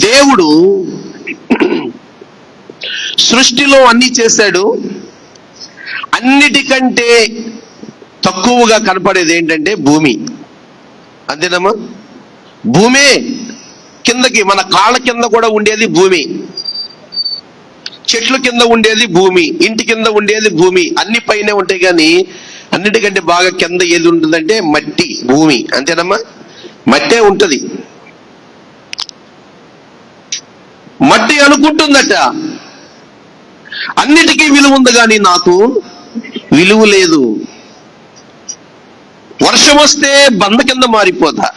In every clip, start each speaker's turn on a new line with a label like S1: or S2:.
S1: దేవుడు సృష్టిలో అన్ని చేశాడు. అన్నిటికంటే తక్కువగా కనపడేది ఏంటంటే భూమి. అంతేనమ్మా? భూమే కిందకి, మన కాళ్ళ కింద కూడా ఉండేది భూమి, చెట్ల కింద ఉండేది భూమి, ఇంటి కింద ఉండేది భూమి. అన్ని పైనే ఉంటాయి, కానీ అన్నిటికంటే బాగా కింద ఏది ఉంటుందంటే మట్టి, భూమి. అంతేనమ్మా? మట్టే ఉంటది. మట్టి అనుకుంటుందట అన్నిటికీ విలువ ఉంది, కానీ నాకు విలువ లేదు. వర్షం వస్తే బంద కింద మారిపోతా,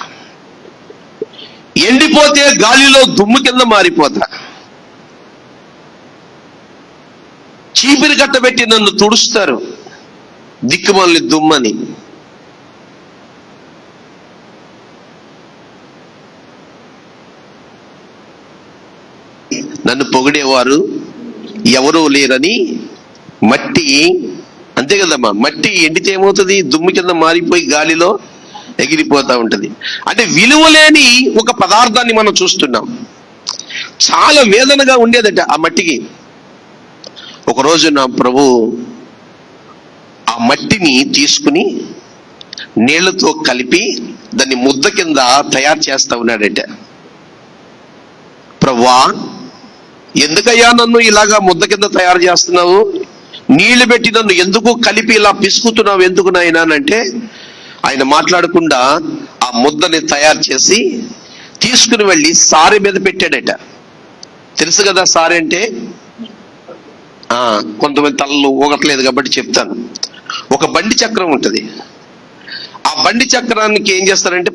S1: ఎండిపోతే గాలిలో దుమ్ము కింద మారిపోతా, చీపిరి కట్టబెట్టి నన్ను తుడుస్తారు దిక్కుమాలిన దుమ్మని. నన్ను పొగిడేవారు ఎవరూ లేరని మట్టి, అంతే కదమ్మా, మట్టి ఎండితే ఏమవుతుంది? దుమ్ము కింద మారిపోయి గాలిలో ఎగిరిపోతా ఉంటది. అంటే విలువ లేని ఒక పదార్థాన్ని మనం చూస్తున్నాం. చాలా వేదనగా ఉండేదట ఆ మట్టికి. ఒకరోజు నా ప్రభు ఆ మట్టిని తీసుకుని నీళ్లతో కలిపి దాన్ని ముద్ద కింద తయారు చేస్తా ఉన్నాడట. ప్రభువా, ఎందుకయ్యా నన్ను ఇలాగా ముద్ద కింద తయారు చేస్తున్నావు? నీళ్లు పెట్టి నన్ను ఎందుకు కలిపి ఇలా పిసుకుతున్నావు ఎందుకు నాయనా అంటే, ఆయన మాట్లాడకుండా ఆ ముద్దని తయారు చేసి తీసుకుని వెళ్ళి సారె మీద పెట్టాడట. తెలుసు కదా సారె అంటే? కొంతమంది తలలు ఊగట్లేదు కాబట్టి చెప్తాను. ఒక బండి చక్రం ఉంటుంది. ఆ బండి చక్రానికి ఏం చేస్తారంటే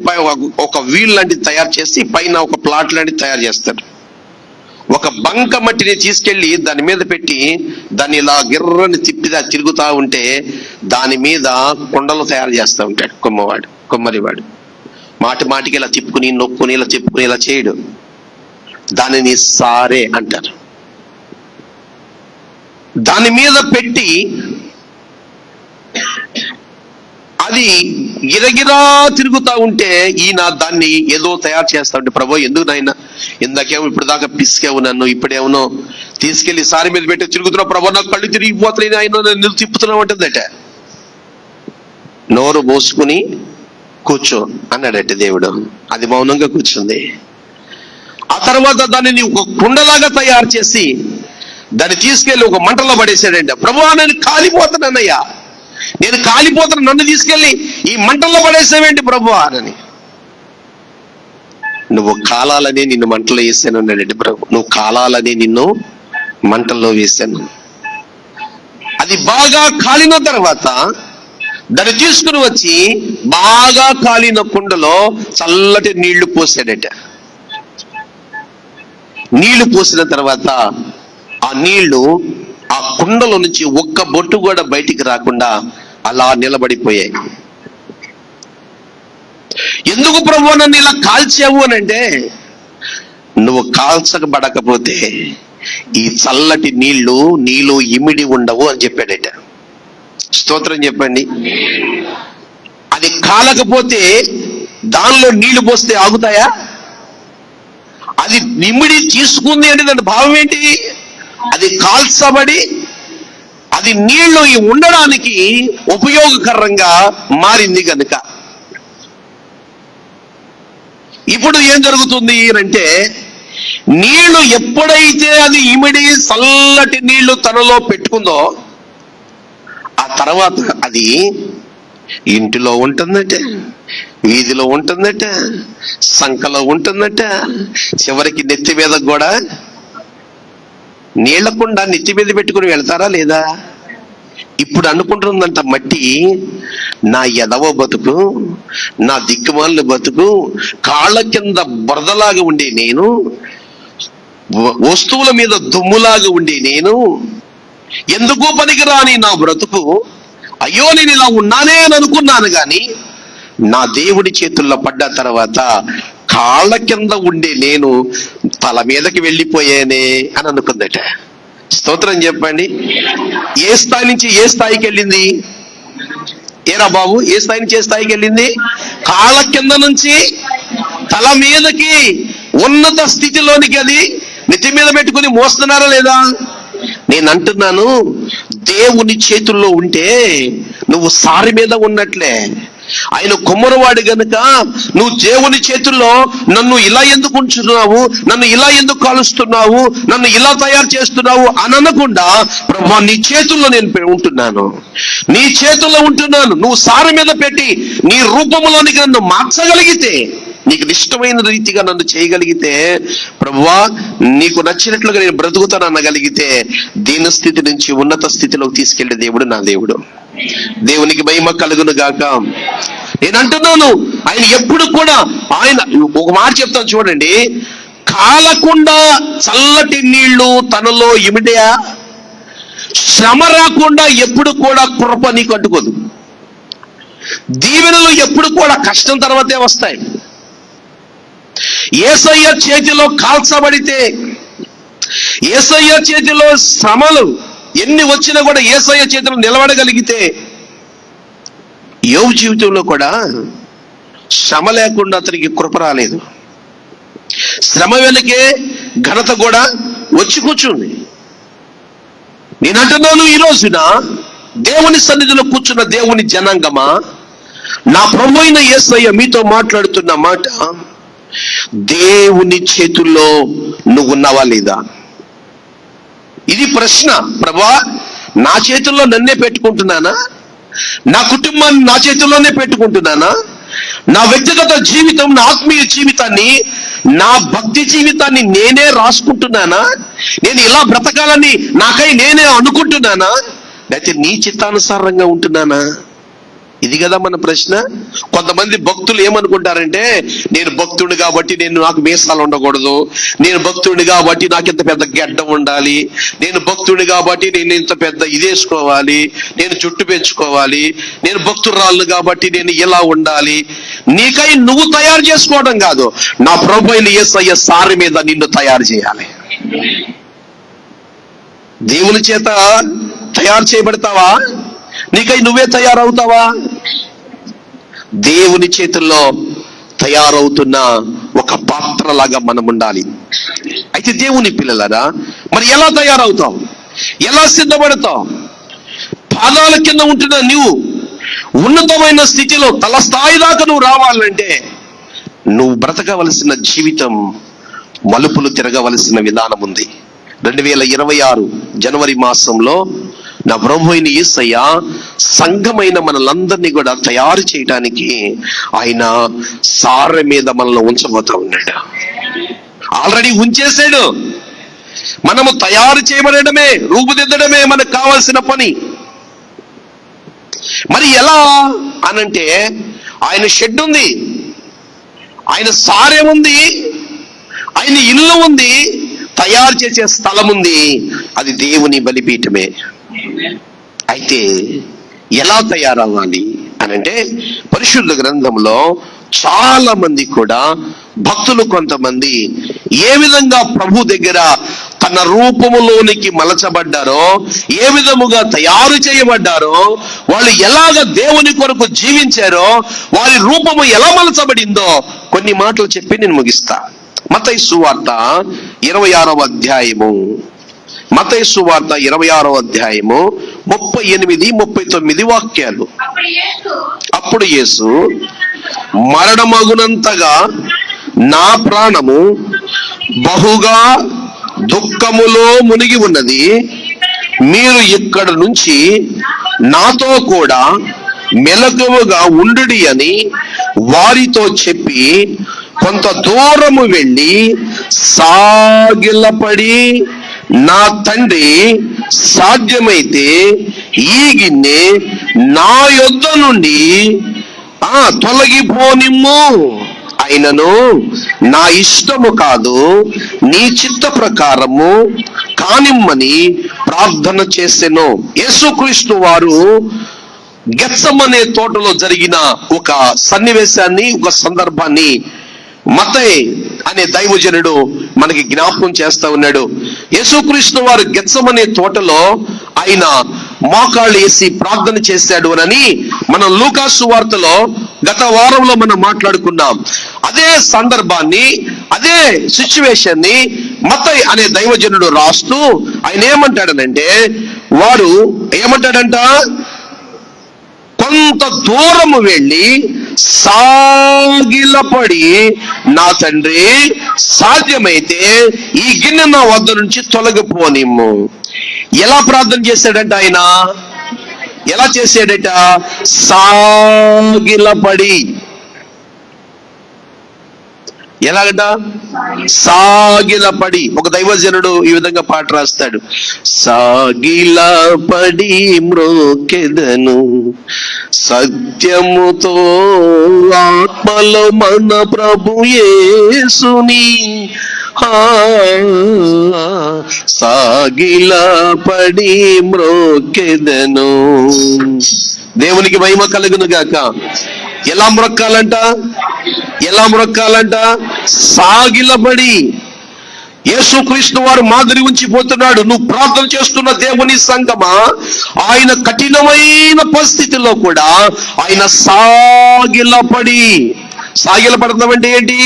S1: ఒక వీల్ లాంటిది తయారు చేసి పైన ఒక ప్లాట్ లాంటిది తయారు చేస్తారు. ఒక బంక మట్టిని తీసుకెళ్లి దాని మీద పెట్టి దాన్ని ఇలా గిర్రని తిరుగుతా ఉంటే దాని మీద కొండలు తయారు చేస్తూ ఉంటాడు కుమ్మరివాడు. మాటి మాటికి ఇలా తిప్పుకుని నొక్కుని ఇలా తిప్పుకుని ఇలా చేయడు. దానిని సారే అంటారు. దాని మీద పెట్టి అది గిరగిరా తిరుగుతా ఉంటే ఈయన దాన్ని ఏదో తయారు చేస్తా ఉంటే, ప్రభు ఎందుకు నాయన ఇందాకేమో ఇప్పుడు దాకా పిసికేవు నన్ను, ఇప్పుడేమో తీసుకెళ్లి సారి మీద పెట్టి తిరుగుతున్నావు ప్రభు, నాకు కళ్ళు తిరిగిపోతున్నాయి ఆయన నన్ను తిప్పుతున్నావు అంటుందట. నోరు మోసుకుని కూర్చో అన్నాడట దేవుడు. అది మౌనంగా కూర్చుంది. ఆ తర్వాత దానిని ఒక కుండలాగా తయారు చేసి దాన్ని తీసుకెళ్లి ఒక మంటలో పడేసాడంట. ప్రభువా, నేను కాలిపోతున్నానయ్యా, నేను కాలిపోతున్నా, నన్ను తీసుకెళ్లి ఈ మంటల్లో పడేసావేంటి ప్రభువా అని. నువ్వు కాలాలని నిన్ను మంటలో వేసాను అన్నాడండి ప్రభు. నువ్వు కాలాలని నిన్ను మంటల్లో వేశాను. అది బాగా కాలిన తర్వాత దాన్ని తీసుకుని వచ్చి బాగా కాలిన కుండలో చల్లటి నీళ్లు పోసాడట. నీళ్లు పోసిన తర్వాత ఆ నీళ్లు ఆ కుండలో నుంచి ఒక్క బొట్టు కూడా బయటికి రాకుండా అలా నిలబడిపోయాయి. ఎందుకు ప్రభు నన్ను ఇలా కాల్చావు అని అంటే, నువ్వు కాల్చబడకపోతే ఈ చల్లటి నీళ్లు నీలో ఇమిడి ఉండవు అని చెప్పాడట. స్తోత్రం చెప్పండి. అది కాలకపోతే దానిలో నీళ్లు పోస్తే ఆగుతాయా? అది ఇమిడి తీసుకుంది అంటే దాని భావం ఏంటి? అది కాల్చబడి అది నీళ్లు ఉండడానికి ఉపయోగకరంగా మారింది కనుక. ఇప్పుడు ఏం జరుగుతుంది అంటే, నీళ్లు ఎప్పుడైతే అది ఇమిడి చల్లటి నీళ్లు తనలో పెట్టుకుందో ఆ తర్వాత అది ఇంటిలో ఉంటుందట, వీధిలో ఉంటుందట, సంకలో ఉంటుందట, చివరికి నెత్తి మీద కూడా. నీళ్లకుండా నెత్తి మీద పెట్టుకుని వెళ్తారా లేదా? ఇప్పుడు అనుకుంటుందంట మట్టి, నా ఎదవ బతుకు, నా దిక్కుమాలిన బతుకు, కాళ్ళ కింద బురదలాగా ఉండే నేను, వస్తువుల మీద దుమ్ములాగా ఉండే నేను, ఎందుకు పనికిరాని నా బ్రతుకు, అయ్యో నేను ఇలా ఉన్నానే అని అనుకున్నాను, కానీ నా దేవుడి చేతుల్లో పడ్డ తర్వాత కాళ్ళ కింద ఉండే నేను తల మీదకి వెళ్ళిపోయానే అని అనుకుందట. స్తోత్రం చెప్పండి. ఏ స్థాయి నుంచి ఏ స్థాయికి వెళ్ళింది? ఏరా బాబు, ఏ స్థాయి నుంచి ఏ స్థాయికి వెళ్ళింది? కాళ్ళ కింద నుంచి తల మీదకి ఉన్నత స్థితిలోనికి అది నెత్తి మీద పెట్టుకుని మోస్తున్నారా లేదా? నేను అంటున్నాను, దేవుని చేతుల్లో ఉంటే నువ్వు సారి మీద ఉన్నట్లే. ఆయన కుమ్మరవాడు గనుక నువ్వు దేవుని చేతుల్లో నన్ను ఇలా ఎందుకు ఉంచుతున్నావు, నన్ను ఇలా ఎందుకు కాలుస్తున్నావు, నన్ను ఇలా తయారు చేస్తున్నావు అని అనకుండా, ప్రభా నీ చేతుల్లో నేను ఉంటున్నాను, నీ చేతుల్లో ఉంటున్నాను, నువ్వు సారి మీద పెట్టి నీ రూపంలోనికి నన్ను మార్చగలిగితే, నీకు ఇష్టమైన రీతిగా నన్ను చేయగలిగితే, ప్రభువా నీకు నచ్చినట్లుగా నేను బ్రతుకుతాను అనగలిగితే, దీన స్థితి నుంచి ఉన్నత స్థితిలోకి తీసుకెళ్లే దేవుడు నా దేవుడు. దేవునికి మహిమ కలుగును గాక. నేను అంటున్నాను, ఆయన ఎప్పుడు కూడా, ఆయన ఒక మాట చెప్తాను చూడండి, కాలకుండా చల్లటి నీళ్లు తనలో ఇమిడియా, శ్రమ రాకుండా ఎప్పుడు కూడా కృప నీకు అంటుకోదు. దీవెనలు ఎప్పుడు కూడా కష్టం తర్వాతే వస్తాయి. యేసయ్య చేతిలో కాల్చబడితే, యేసయ్య చేతిలో శ్రమలు ఎన్ని వచ్చినా కూడా యేసయ్య చేతిలో నిలబడగలిగితే, యోబు జీవితంలో కూడా శ్రమ లేకుండా అతనికి కృప రాలేదు. శ్రమ వెనకే ఘనత కూడా వచ్చి కూర్చుంది. నేను అంటున్నాను, ఈ రోజున దేవుని సన్నిధిలో కూర్చున్న దేవుని జనాంగమా, నా ప్రభు అయిన యేసయ్య మీతో మాట్లాడుతున్న మాట, దేవుని చేతుల్లో నువ్వు ఉన్నావా లేదా? ఇది ప్రశ్న. ప్రభా నా చేతుల్లో నన్నే పెట్టుకుంటున్నానా? నా కుటుంబాన్ని నా చేతుల్లోనే పెట్టుకుంటున్నానా? నా వ్యక్తిగత జీవితం, నా ఆత్మీయ జీవితాన్ని, నా భక్తి జీవితాన్ని నేనే రాసుకుంటున్నానా? నేను ఇలా బ్రతకాలని నాకై నేనే అనుకుంటున్నానా? లేకపోతే నీ చిత్తానుసారంగా ఉంటున్నానా? ఇది కదా మన ప్రశ్న. కొంతమంది భక్తులు ఏమనుకుంటారంటే, నేను భక్తుడు కాబట్టి నాకు మీసాలు ఉండకూడదు, నేను భక్తుడిని కాబట్టి నాకు ఇంత పెద్ద గెడ్డం ఉండాలి, నేను భక్తుడిని కాబట్టి నేను ఇంత పెద్ద ఇదేసుకోవాలి, నేను జుట్టు పెంచుకోవాలి, నేను భక్తురాళ్ళు కాబట్టి నేను ఇలా ఉండాలి. నీకై నువ్వు తయారు చేసుకోవడం కాదు, నా ప్రభువైన యేసయ్య సారి మీద నిన్ను తయారు చేయాలి. దేవుని చేత తయారు చేయబడతావా? నీకై నువ్వే తయారవుతావా? దేవుని చేతుల్లో తయారవుతున్న ఒక పాత్రలాగా మనం ఉండాలి. అయితే దేవుని పిల్లలారా, మరి ఎలా తయారవుతావు? ఎలా సిద్ధపడతావు? పాదాల కింద ఉంటున్న నువ్వు ఉన్నతమైన స్థితిలో తల స్థాయి దాకా నువ్వు రావాలంటే, నువ్వు బ్రతకవలసిన జీవితం మలుపులు తిరగవలసిన విధానం ఉంది. 2026 జనవరి మాసంలో నా ప్రభు అయిన యేసయ్య సంఘమైన మనలందరినీ కూడా తయారు చేయడానికి ఆయన సారె మీద మనల్ని ఉంచబోతా ఉన్నాడు. ఆల్రెడీ ఉంచేశాడు. మనము తయారు చేయబడమే, రూపుదిద్దడమే మనకు కావాల్సిన పని. మరి ఎలా అనంటే, ఆయన షెడ్ ఉంది, ఆయన సారె ఉంది, ఆయన ఇల్లు ఉంది, తయారు చేసే స్థలం ఉంది, అది దేవుని బలిపీఠమే. అయితే ఎలా తయారవ్వాలి అనంటే, పరిశుద్ధ గ్రంథంలో చాలా మంది కూడా భక్తులు కొంతమంది ఏ విధంగా ప్రభు దగ్గర తన రూపములోనికి మలచబడ్డారో, ఏ విధముగా తయారు చేయబడ్డారో, వాళ్ళు ఎలాగ దేవుని కొరకు జీవించారో, వారి రూపము ఎలా మలచబడిందో కొన్ని మాటలు చెప్పి నేను ముగిస్తా. మత్తయి సువార్త 26వ అధ్యాయము, మత్తయి సువార్త 26వ అధ్యాయము 38, 39 వాక్యాలు. అప్పుడు యేసు, మరణమగునంతగా నా ప్రాణము బహుగా దుఃఖములో మునిగి ఉన్నది, మీరు ఇక్కడ నుంచి నాతో కూడా మెలకువగా ఉండుడి అని వారితో చెప్పి కొంత దూరము వెళ్ళి సాగిలపడి, నా తండ్రి సాధ్యమైతే ఈ గిన్నె నా యొద్ద నుండి తొలగిపోనిమ్ము, అయినను నా ఇష్టము కాదు నీ చిత్త ప్రకారము కానిమ్మని ప్రార్థన చేసెను. యేసుక్రీస్తు వారు గెత్సమనే తోటలో జరిగిన ఒక సన్నివేశాన్ని, ఒక సందర్భాన్ని మత్తయి అనే దైవజనుడు మనకి జ్ఞాపకం చేస్తా ఉన్నాడు. యేసుక్రీస్తు వారు గెత్సమనే తోటలో ఆయన మోకాళ్ళు వేసి ప్రార్థన చేశాడు అని మనం లూకా సువార్తలో గత వారంలో మనం మాట్లాడుకున్నాం. అదే సందర్భాన్ని, అదే సిచ్యువేషన్ ని మత్తయి అనే దైవజనుడు రాస్తూ ఆయన ఏమంటాడనంటే, వాడు ఏమంటాడంట, కొంత దూరము వెళ్ళి సాగిలపడి, నా తండ్రి సాధ్యమైతే ఈ గిన్నె నా వద్ద నుంచి తొలగిపోనిమ్ము. ఎలా ప్రార్థన చేశాడంట ఆయన? ఎలా చేశాడట? సాగిలపడి. ఎలాగట? సాగిలపడి. ఒక దైవజనుడు ఈ విధంగా పాట రాస్తాడు, సాగిలపడి మ్రోకెదను సత్యముతో ఆత్మలో మన ప్రభు యేసుని, సాగిలపడి మ్రోకెదను. దేవునికి మహిమ కలుగును గాక. ఎలా మ్రొక్కాలంట? ఎలా మ్రొక్కాలంట? సాగిలబడి. యేసుక్రీస్తు వారు మాదిరి ఉంచిపోతున్నాడు. నువ్వు ప్రార్థన చేస్తున్న దేవుని సంగమా, ఆయన కఠినమైన పరిస్థితుల్లో కూడా ఆయన సాగిలపడి. సాగిలపడతామంటే ఏంటి?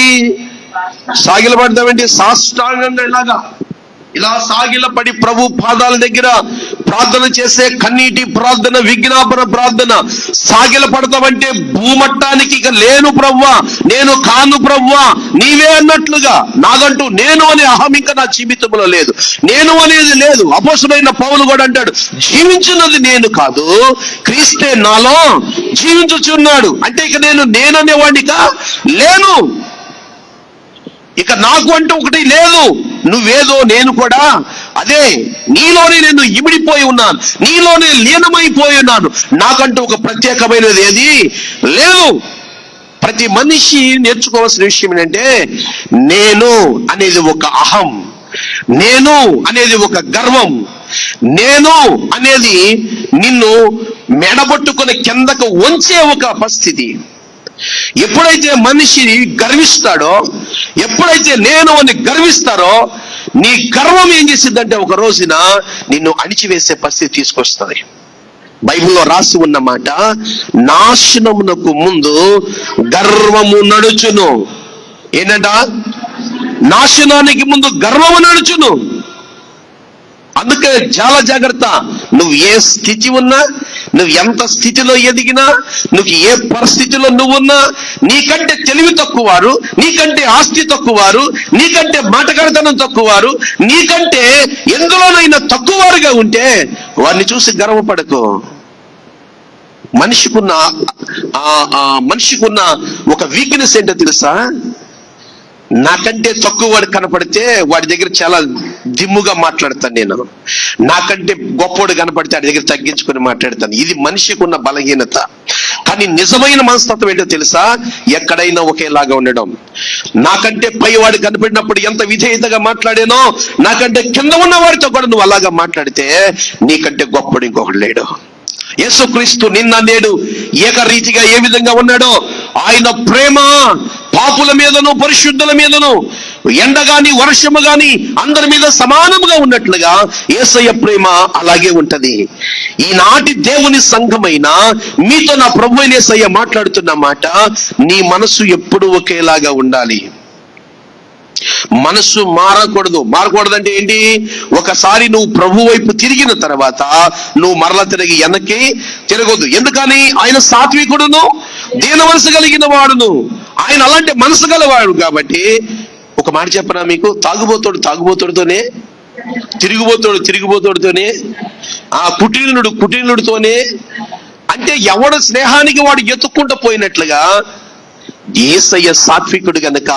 S1: సాగిలపడతామంటే సాష్టాంగంగా ఇలా సాగిలపడి ప్రభు పాదాల దగ్గర ప్రార్థన చేసే కన్నీటి ప్రార్థన, విజ్ఞాపన ప్రార్థన. సాగిలపడతామంటే భూమట్టానికి ఇక లేను ప్రవ్వా, నేను కాను ప్రవ్వా, నీవే అన్నట్లుగా. నాదంటూ నేను అనే అహం ఇంకా నా జీవితంలో లేదు, నేను అనేది లేదు. అపోస్తలుడైన పౌలు కూడా అంటాడు, జీవించున్నది నేను కాదు, క్రీస్తే నాలో జీవించుచున్నాడు. అంటే ఇక నేననేవాడిగా లేను, ఇక నాకు అంటూ ఒకటి లేదు. నువ్వేదో నేను కూడా అదే, నీలోనే నేను ఇమిడిపోయి ఉన్నాను, నీలోనే లీనమైపోయి ఉన్నాను. నాకంటూ ఒక ప్రత్యేకమైనది ఏది లేదు. ప్రతి మనిషి నేర్చుకోవాల్సిన విషయం ఏంటంటే, నేను అనేది ఒక అహం, నేను అనేది ఒక గర్వం, నేను అనేది నిన్ను మెడబట్టుకుని కిందకు వంచే ఒక పరిస్థితి. ఎప్పుడైతే మనిషి గర్విస్తాడో, ఎప్పుడైతే నేను అని గర్విస్తారో, నీ గర్వం ఏం చేసిందంటే ఒక రోజున నిన్ను అణిచివేసే పరిస్థితి తీసుకొస్తుంది. బైబిల్లో రాసి ఉన్న మాట, నాశనమునకు ముందు గర్వము నడుచును. ఏంటంట? నాశనానికి ముందు గర్వము నడుచును. అందుకే చాలా జాగ్రత్త. నువ్వు ఏ స్థితి ఉన్నా, నువ్వు ఎంత స్థితిలో ఎదిగినా, నువ్వు ఏ పరిస్థితిలో నువ్వున్నా, నీకంటే తెలివి తక్కువారు, నీకంటే ఆస్తి తక్కువారు, నీకంటే మాటగాడితనం తక్కువారు, నీకంటే ఎందులోనైనా తక్కువారుగా ఉంటే వారిని చూసి గర్వపడకు. మనిషికున్న ఒక వీక్నెస్ ఏంటో తెలుసా? నాకంటే తక్కువ వాడు కనపడితే వాడి దగ్గర చాలా దిమ్ముగా మాట్లాడతాను నేను. నాకంటే గొప్పవాడు కనపడితే వాడి దగ్గర తగ్గించుకొని మాట్లాడతాను. ఇది మనిషికి ఉన్న బలహీనత. కానీ నిజమైన మనస్తత్వం ఏంటో తెలుసా? ఎక్కడైనా ఒకేలాగా ఉండడం. నాకంటే పైవాడు కనపడినప్పుడు ఎంత విధేయతగా మాట్లాడానో, నాకంటే కింద ఉన్న వాడితో కూడా నువ్వు అలాగా మాట్లాడితే నీకంటే గొప్పడు ఇంకొకడు లేడు. యేసుక్రీస్తు నిన్న నేడు ఏకరీతిగా ఏ విధంగా ఉన్నాడో, ఆయన ప్రేమ పాపుల మీదను పరిశుద్ధుల మీదను, ఎండ గాని వర్షము గాని అందరి మీద సమానముగా ఉన్నట్లుగా యేసయ్య ప్రేమ అలాగే ఉంటది. ఈనాటి దేవుని సంఘమైన మీతో నా ప్రభువైన యేసయ్య మాట్లాడుతున్న మాట, నీ మనసు ఎప్పుడు ఒకేలాగా ఉండాలి. మనసు మారకూడదంటే ఏంటి? ఒకసారి నువ్వు ప్రభు వైపు తిరిగిన తర్వాత నువ్వు మరల తిరిగి వెనక్కి తిరగొద్దు. ఎందుకని? ఆయన సాత్వికుడును, దీన మనసు కలిగిన వాడును. ఆయన అలాంటి మనసు గలవాడు కాబట్టి, ఒక మాట చెప్పనా మీకు, తాగుబోతుడితోనే, తిరుగుబోతుడితోనే, ఆ కుటీనుడితోనే, అంటే ఎవడు స్నేహానికి వాడు ఎత్తుక్కుంటూ పోయినట్లుగా యేసయ్య సాత్వికుడు గనక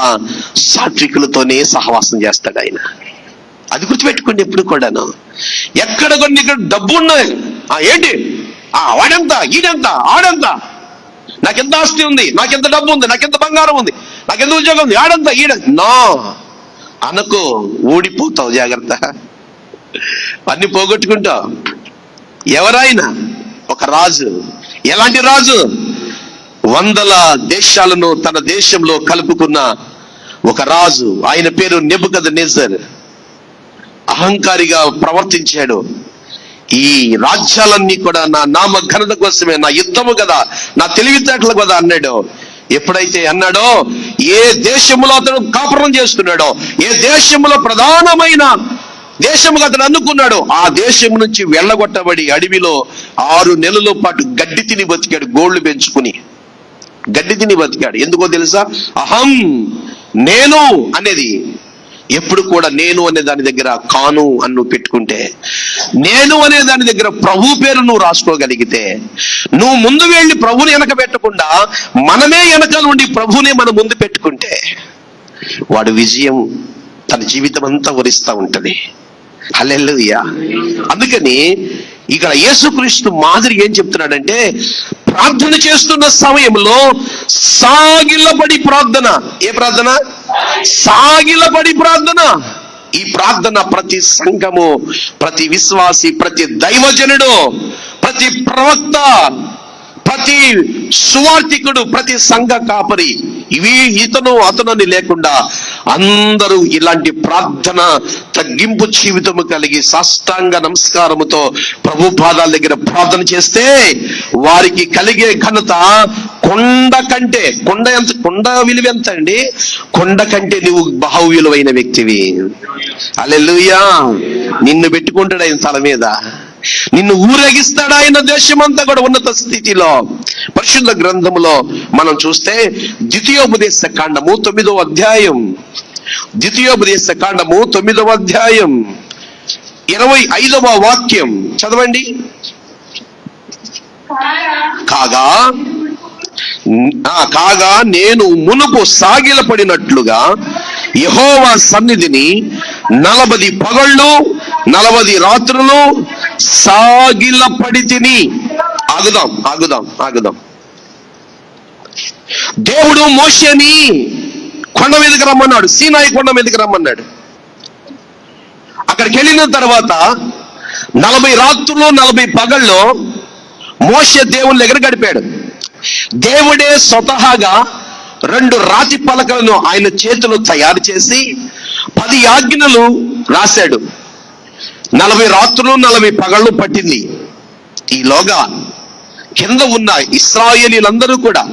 S1: సాత్వికులతోనే సహవాసం చేస్తాడు ఆయన. అది గుర్తుపెట్టుకోండి ఎప్పుడు కూడాను. ఎక్కడ కొన్ని ఇక్కడ డబ్బు ఉన్నాయి, ఏంటి వాడెంత, ఈడెంత, ఆడెంత, నాకెంత ఆస్తి ఉంది, నాకెంత డబ్బు ఉంది, నాకెంత బంగారం ఉంది, నాకెంత ఉద్యోగం ఉంది, ఆడంత నా అనకు, ఊడిపోతావు. జాగ్రత్త, అన్ని పోగొట్టుకుంటావు. ఎవరైనా ఒక రాజు, ఎలాంటి రాజు? 100 దేశాలను తన దేశంలో కలుపుకున్న ఒక రాజు. ఆయన పేరు నెబుకద్నెజర్. అహంకారిగా ప్రవర్తించాడు. ఈ రాజ్యాలన్నీ కూడా నా నామ ఘనత కోసమే, నా యుద్ధము కదా, నా తెలివితేటలు కదా అన్నాడు. ఎప్పుడైతే అన్నాడో, ఏ దేశంలో అతడు కాపురం చేస్తున్నాడో, ఏ దేశంలో ప్రధానమైన దేశముగా అతను అనుకున్నాడు, ఆ దేశం నుంచి వెళ్ళగొట్టబడి అడవిలో 6 నెలల పాటు గడ్డి తిని బతికాడు. గోళ్లు పెంచుకుని గడ్డి తిని బతికాడు. ఎందుకో తెలుసా? అహం, నేను అనేది ఎప్పుడు కూడా నేను అనే దాని దగ్గర కాను అని నువ్వు పెట్టుకుంటే, నేను అనే దాని దగ్గర ప్రభు పేరు నువ్వు రాసుకోగలిగితే, నువ్వు ముందు వెళ్ళి ప్రభుని వెనక పెట్టకుండా మనమే వెనక నుండి ప్రభునే మన ముందు పెట్టుకుంటే, వాడు విజయం తన జీవితం అంతా వరిస్తూ ఉంటది. హల్లెలూయా. అందుకని ఇక్కడ యేసుక్రీస్తు మాదిరి ఏం చెప్తున్నాడంటే, ప్రార్థన చేస్తున్న సమయంలో సాగిలపడి ప్రార్థన. ఏ ప్రార్థన? సాగిలపడి ప్రార్థన. ఈ ప్రార్థన ప్రతి సంఘము, ప్రతి విశ్వాసి, ప్రతి దైవజనుడు, ప్రతి ప్రవక్త, ప్రతి సువార్థికుడు, ప్రతి సంఘ కాపరి, ఇవి ఇతను అతనని లేకుండా అందరూ ఇలాంటి ప్రార్థన తగ్గింపు జీవితము కలిగి సాష్టాంగ నమస్కారముతో ప్రభు పాదాల దగ్గర ప్రార్థన చేస్తే వారికి కలిగే ఘనత కొండ కంటే, కొండ విలువ ఎంత అండి? కొండ కంటే నువ్వు బహు విలువైన వ్యక్తివి. హల్లెలూయా. నిన్ను పెట్టుకుంటాడు ఆయన తల మీద, నిన్ను ఊరేగిస్తాడు ఆయన దేశమంతా కూడా ఉన్నత స్థితిలో. పరిశుద్ధ గ్రంథములో మనం చూస్తే ద్వితీయోపదేశ కాండము 9వ అధ్యాయం, ద్వితీయోపదేశ కాండము 9వ అధ్యాయం 25వ వాక్యం చదవండి. కాగా నేను మునుపు సాగిలపడినట్లుగా యెహోవా సన్నిధిని 40 పగళ్ళు 40 రాత్రులు సాగిలపడి తిని. ఆగుదాం. దేవుడు మోషేని కొండ మీదకి రమ్మన్నాడు, సీనాయి కొండ మీదకి రమ్మన్నాడు. అక్కడికి వెళ్ళిన తర్వాత 40 రాత్రులు 40 పగళ్ళు మోషే దేవుని దగ్గర గడిపాడు. దేవుడే స్వతహాగా 2 రాతి పలకలను ఆయన చేతిలో తయారు చేసి 10 ఆజ్ఞలు రాశాడు. 40 రాత్రులు 40 పగళ్ళు పట్టింది. ఈలోగా కింద ఉన్న ఇశ్రాయేలీలందరూ కూడా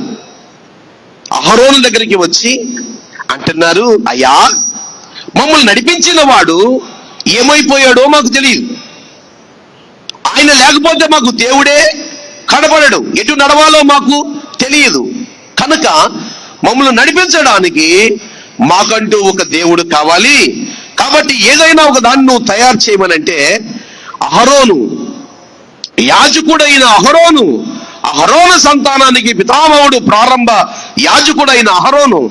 S1: అహరోను దగ్గరికి వచ్చి అంటున్నారు, అయ్యా, మమ్మల్ని నడిపించిన వాడు ఏమైపోయాడో మాకు తెలియదు. ఆయన లేకపోతే మాకు దేవుడే కనపడడు, ఎటు నడవాలో మాకు తెలియదు. కనుక మమ్మల్ని నడిపించడానికి మాకంటూ ఒక దేవుడు కావాలి. కాబట్టి ఏదైనా ఒక దాన్ని నువ్వు తయారు చేయమనంటే, అహరోను, యాజకుడైన అహరోను సంతానానికి పితామహుడు, ప్రారంభ యాజకుడైన అహరోను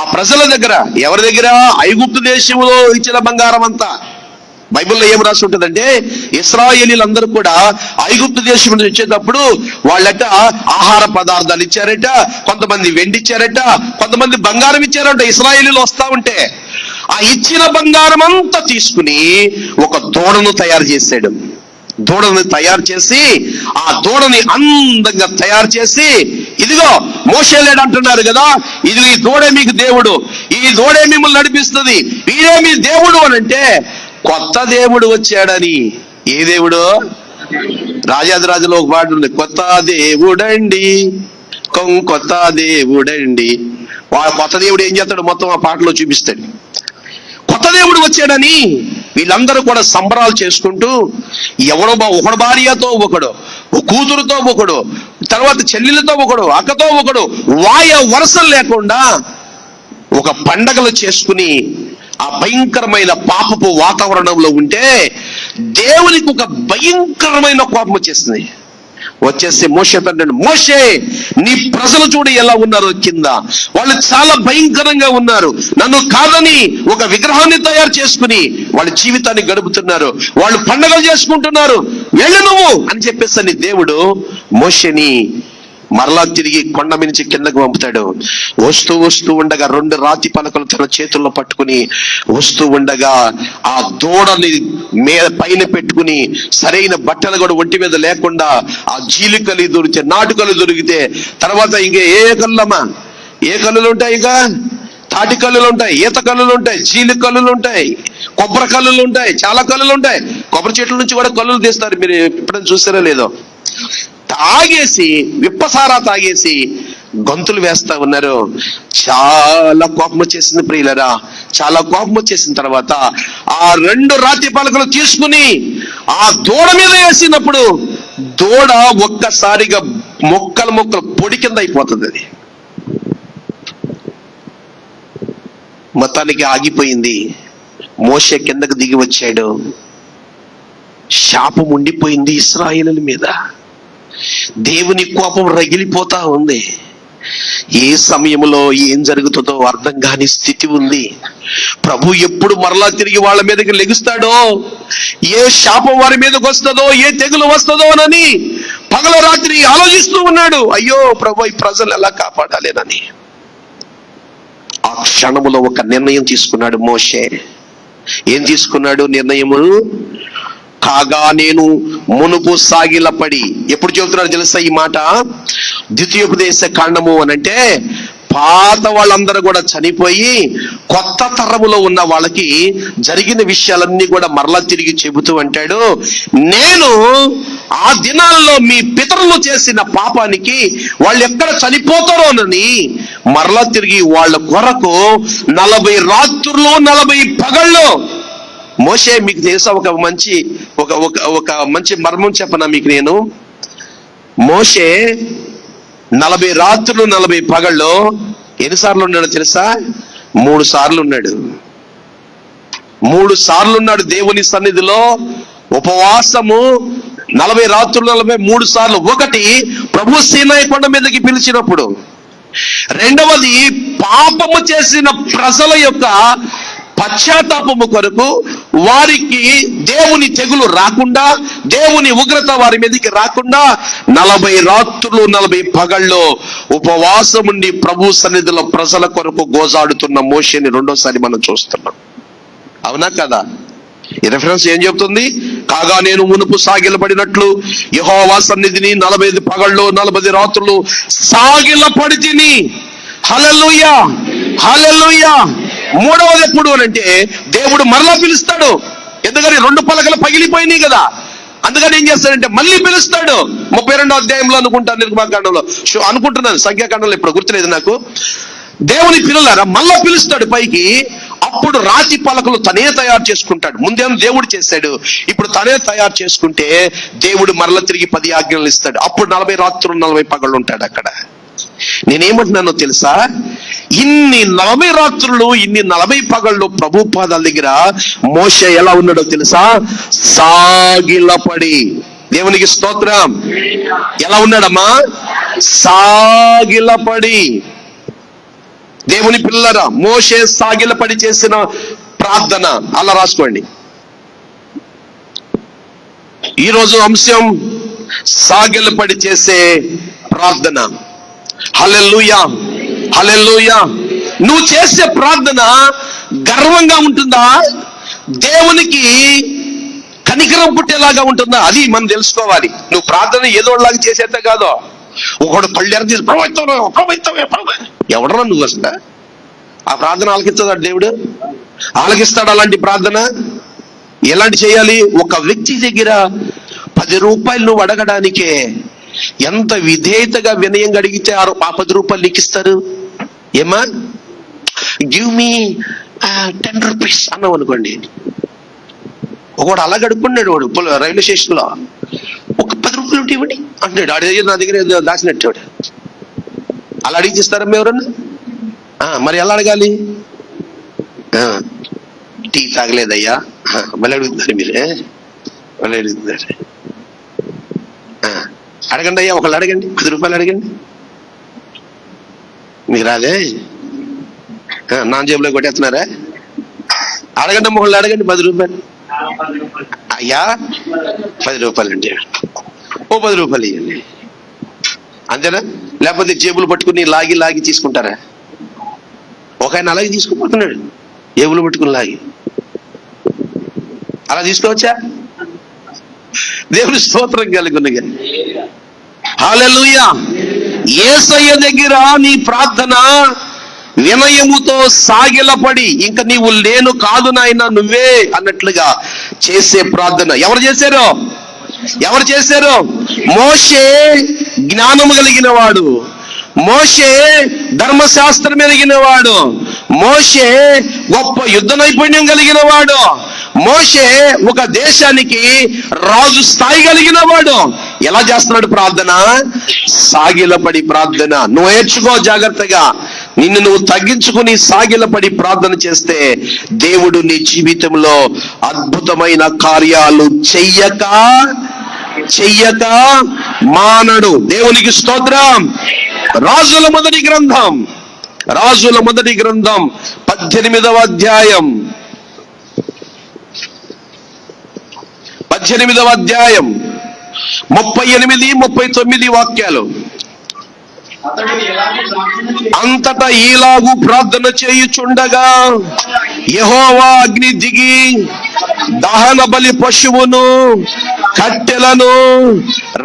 S1: ఆ ప్రజల దగ్గర, ఎవరి దగ్గర? ఐగుప్తు దేశంలో ఇచ్చిన బంగారం అంతా. బైబిల్లో ఏం రాసి ఉంటుందంటే, ఇశ్రాయేలీలందరూ కూడా ఐగుప్తు దేశం నుంచి వచ్చేటప్పుడు వాళ్ళట ఆహార పదార్థాలు ఇచ్చారట, కొంతమంది వెండి ఇచ్చారట, కొంతమంది బంగారం ఇచ్చారట. ఇశ్రాయేలీలు వస్తా ఉంటే ఆ ఇచ్చిన బంగారం అంతా తీసుకుని ఒక దూడను తయారు చేశాడు. దూడని తయారు చేసి, ఆ దూడని అందంగా తయారు చేసి, ఇదిగో మోషే లేడు అంటున్నారు కదా, ఇది ఈ దూడే మీకు దేవుడు, ఈ దూడే మిమ్మల్ని నడిపిస్తుంది, వీడే మీ దేవుడు అని అంటే, కొత్త దేవుడు వచ్చాడని. ఏ దేవుడు? రాజాదిరాజులో ఒక పాట ఉంది, కొత్త దేవుడండి, కొత్త దేవుడండి. కొత్త దేవుడు ఏం చేస్తాడు మొత్తం ఆ పాటలో చూపిస్తాడు. కొత్త దేవుడు వచ్చాడని వీళ్ళందరూ కూడా సంబరాలు చేసుకుంటూ, ఒకడు భార్యతో ఒకడు, కూతురుతో ఒకడు, తర్వాత చెల్లెలతో ఒకడు, అక్కతో ఒకడు, వరుసలు లేకుండా ఒక పండగలు చేసుకుని ఆ భయంకరమైన పాపపు వాతావరణంలో ఉంటే దేవునికి ఒక భయంకరమైన కోపం వచ్చేసి మోషే అంటాడు, మోషే, నీ ప్రజలు చూడు ఎలా ఉన్నారు కింద, వాళ్ళు చాలా భయంకరంగా ఉన్నారు, నన్ను కాదని ఒక విగ్రహాన్ని తయారు చేసుకుని వాళ్ళ జీవితాన్ని గడుపుతున్నారు, వాళ్ళు పండగలు చేసుకుంటున్నారు, వెళ్ళు నువ్వు అని చెప్పేసి దేవుడు మోషేని మరలా తిరిగి కొండ నుంచి కిందకు పంపుతాడు. వస్తూ ఉండగా 2 రాతి పలకలు తన చేతుల్లో పట్టుకుని వస్తూ ఉండగా ఆ దూడని పైన పెట్టుకుని, సరైన బట్టలు కూడా ఒంటి మీద లేకుండా, ఆ జీలికలు దొరికితే, నాటుకలు దొరికితే, తర్వాత ఇంక ఏ కళ్ళులు ఉంటాయి, ఇక తాటి కల్లులు ఉంటాయి, ఈత కల్లులు ఉంటాయి, జీలి కల్లులు ఉంటాయి, కొబ్బరి కల్లులు ఉంటాయి, చాలా కల్లులు ఉంటాయి. కొబ్బరి చెట్ల నుంచి కూడా కల్లులు తీస్తారు, మీరు ఎప్పుడైనా చూసారో లేదో. తాగేసి విప్పసారా తాగేసి గొంతులు వేస్తా ఉన్నారు. చాలా కోపం వచ్చేసింది ప్రియులరా. చాలా కోపం వచ్చేసిన తర్వాత ఆ 2 రాతి పలకలు తీసుకుని ఆ దూడ మీద వేసినప్పుడు దూడ ఒక్కసారిగా మొక్కలు పొడి కింద అయిపోతుంది. అది మొత్తానికి ఆగిపోయింది. మోషే కిందకు దిగి వచ్చాడు. శాపం ఉండిపోయింది ఇశ్రాయేలుల మీద. దేవుని కోపం రగిలిపోతా ఉంది. ఏ సమయంలో ఏం జరుగుతుందో అర్థం కాని స్థితి ఉంది. ప్రభు ఎప్పుడు మరలా తిరిగి వాళ్ళ మీదకి లెగుస్తాడో, ఏ శాపం వారి మీదకి వస్తుందో, ఏ తెగులు వస్తుందో అని పగల రాత్రి ఆలోచిస్తూ ఉన్నాడు. అయ్యో ప్రభు, ఈ ప్రజలు ఎలా కాపాడాలేనని. ఆ క్షణములో ఒక నిర్ణయం తీసుకున్నాడు మోషే. ఏం తీసుకున్నాడు నిర్ణయము? కాగా నేను మునుపు సాగిలపడి. ఎప్పుడు చెబుతున్నాడు తెలుసా ఈ మాట? ద్వితీయోపదేశ కాండము అనంటే పాత వాళ్ళందరూ కూడా చనిపోయి కొత్త తరములో ఉన్న వాళ్ళకి జరిగిన విషయాలన్నీ కూడా మరలా తిరిగి చెబుతూ అంటాడు, నేను ఆ దినాల్లో మీ పితరులు చేసిన పాపానికి వాళ్ళు ఎక్కడ చనిపోతారోనని మరలా తిరిగి వాళ్ళ కొరకు 40 రాత్రులు 40 పగళ్ళు. మోషే, మీకు తెలుసా ఒక మంచి మర్మం చెప్పనా మీకు నేను? మోషే 40 రాత్రులు 40 పగళ్ళు ఎన్నిసార్లు ఉన్నాడో తెలుసా? 3 సార్లు ఉన్నాడు. 3 సార్లు ఉన్నాడు దేవుని సన్నిధిలో ఉపవాసము. 40 రాత్రులు 43 సార్లు. ఒకటి ప్రభు సీనాయి కొండ మీదకి పిలిచినప్పుడు, రెండవది పాపము చేసిన ప్రజల యొక్క పశ్చాత్తాపము కొరకు వారికి దేవుని తెగులు రాకుండా, దేవుని ఉగ్రత వారి మీదకి రాకుండా 40 రాత్రులు 40 పగళ్ళు ఉపవాసం ఉండి ప్రభు సన్నిధిలో ప్రజల కొరకు గోజాడుతున్న మోషేని రెండోసారి మనం చూస్తున్నాం. అవునా కదా? ఈ రెఫరెన్స్ ఏం చెప్తుంది? కాగా నేను మునుపు సాగిలపడినట్లు యెహోవా సన్నిధిని 40 పగళ్ళు 40 రాత్రులు సాగిలపడి తిని. హల్లెలూయా, హల్లెలూయా. మూడవది ఎప్పుడు అంటే దేవుడు మరలా పిలుస్తాడు. ఎందుకని 2 పలకలు పగిలిపోయినాయి కదా. అందుకని ఏం చేస్తాడంటే మళ్ళీ పిలుస్తాడు. 32వ అధ్యాయంలో అనుకుంటాను, నిర్గమకాండంలో అనుకుంటున్నాను, సంఖ్యాకాండంలో ఇప్పుడు గుర్తులేదు నాకు. దేవుని పిల్లలారా మళ్ళా పిలుస్తాడు పైకి. అప్పుడు రాతి పలకలు తనే తయారు చేసుకుంటాడు. ముందేమో దేవుడు చేశాడు, ఇప్పుడు తనే తయారు చేసుకుంటే దేవుడు మరలా తిరిగి 10 ఆజ్ఞలు ఇస్తాడు. అప్పుడు 40 రాత్రులు 40 పగళ్ళు ఉంటాడు అక్కడ. నేనేమంటున్నానో తెలుసా? ఇన్ని 40 రాత్రులు, ఇన్ని 40 పగళ్ళు ప్రభు పాదాల దగ్గర మోషే ఎలా ఉన్నాడో తెలుసా? సాగిలపడి. దేవునికి స్తోత్రం. ఎలా ఉన్నాడమ్మా? సాగిలపడి. దేవుని పిల్లరా, మోషే సాగిలపడి చేసిన ప్రార్థన అలా రాసుకోండి. ఈరోజు అంశం సాగిలపడి చేసే ప్రార్థన. హల్లెలూయా, హల్లెలూయా. నువ్వు చేసే ప్రార్థన గర్వంగా ఉంటుందా? దేవునికి కనికరం పుట్టేలాగా ఉంటుందా? అది మనం తెలుసుకోవాలి. నువ్వు ప్రార్థన ఏదోలాగా చేసేస్తే కాదు. ఒకడు కళ్ళెర తీసి ఎవడరా నువ్వు అసలు? ఆ ప్రార్థన ఆలకిస్తాడా దేవుడు? ఆలకిస్తాడు అలాంటి ప్రార్థన? ఎలాంటి చేయాలి? ఒక వ్యక్తి దగ్గర 10 రూపాయలు నువ్వు అడగడానికే ఎంత విధేయతగా వినయంగా అడిగితే ఆ 10 రూపాయలు నీకు ఇస్తారు. ఏమా, గివ్ మీ 10 రూపీస్ అన్నావు అనుకోండి, ఒకడు అలా గడుపుకున్నాడు. వాడు రైల్వే స్టేషన్ లో ఒక 10 రూపాయలు ఉంటే ఇవ్వండి అంటున్నాడు. ఆడి నా దగ్గర దాచినట్టు. అలా అడిగి ఇస్తారమ్మా ఎవరన్నా? మరి ఎలా అడగాలి? టీ తాగలేదయ్యా, మళ్ళీ అడుగుతున్నారు మీరే, మళ్ళీ అడుగుతున్నారు. అడగండి అయ్యా, ఒకళ్ళు అడగండి, 10 రూపాయలు అడగండి. మీకు రాదే? నా జేబులో కొట్టేస్తున్నారా? అడగండి అమ్మ, ఒకళ్ళు అడగండి 10 రూపాయలు. అయ్యా 10 రూపాయలు అండి, ఓ 10 రూపాయలు ఇవ్వండి. అంతేనా? లేకపోతే జేబులు పట్టుకుని లాగి లాగి తీసుకుంటారా? ఒక ఆయన అలాగే తీసుకుపోతున్నాడు, జేబులు పట్టుకుని లాగి. అలా తీసుకోవచ్చా? దేవుని స్తోత్రం కలుగునుగా. హల్లెలూయా. యేసయ్య దగ్గర నీ ప్రార్థన వినయముతో సాగిలపడి, ఇంకా నీవు నేను కాదు నాయన నువ్వే అన్నట్లుగా చేసే ప్రార్థన. ఎవరు చేశారు? మోషే జ్ఞానము కలిగిన వాడు, మోషే ధర్మశాస్త్రం ఎరిగిన వాడు, మోషే గొప్ప యుద్ధ నైపుణ్యం కలిగిన వాడు, మోషే ఒక దేశానికి రాజు స్థాయి కలిగిన వాడు. ఎలా చేస్తున్నాడు ప్రార్థన? సాగిలపడి ప్రార్థన. నువ్వు నేర్చుకో జాగ్రత్తగా. నిన్ను నువ్వు తగ్గించుకుని సాగిలపడి ప్రార్థన చేస్తే దేవుడు నీ జీవితంలో అద్భుతమైన కార్యాలు చెయ్యక మానడు. దేవునికి స్తోత్రం. రాజుల మొదటి గ్రంథం 18వ అధ్యాయం 38-39 వాక్యాలు. అంతటా ఈలాగు ప్రార్థన చేయుచుండగా యెహోవా అగ్ని దిగి దహన బలి పశువును, కట్టెలను,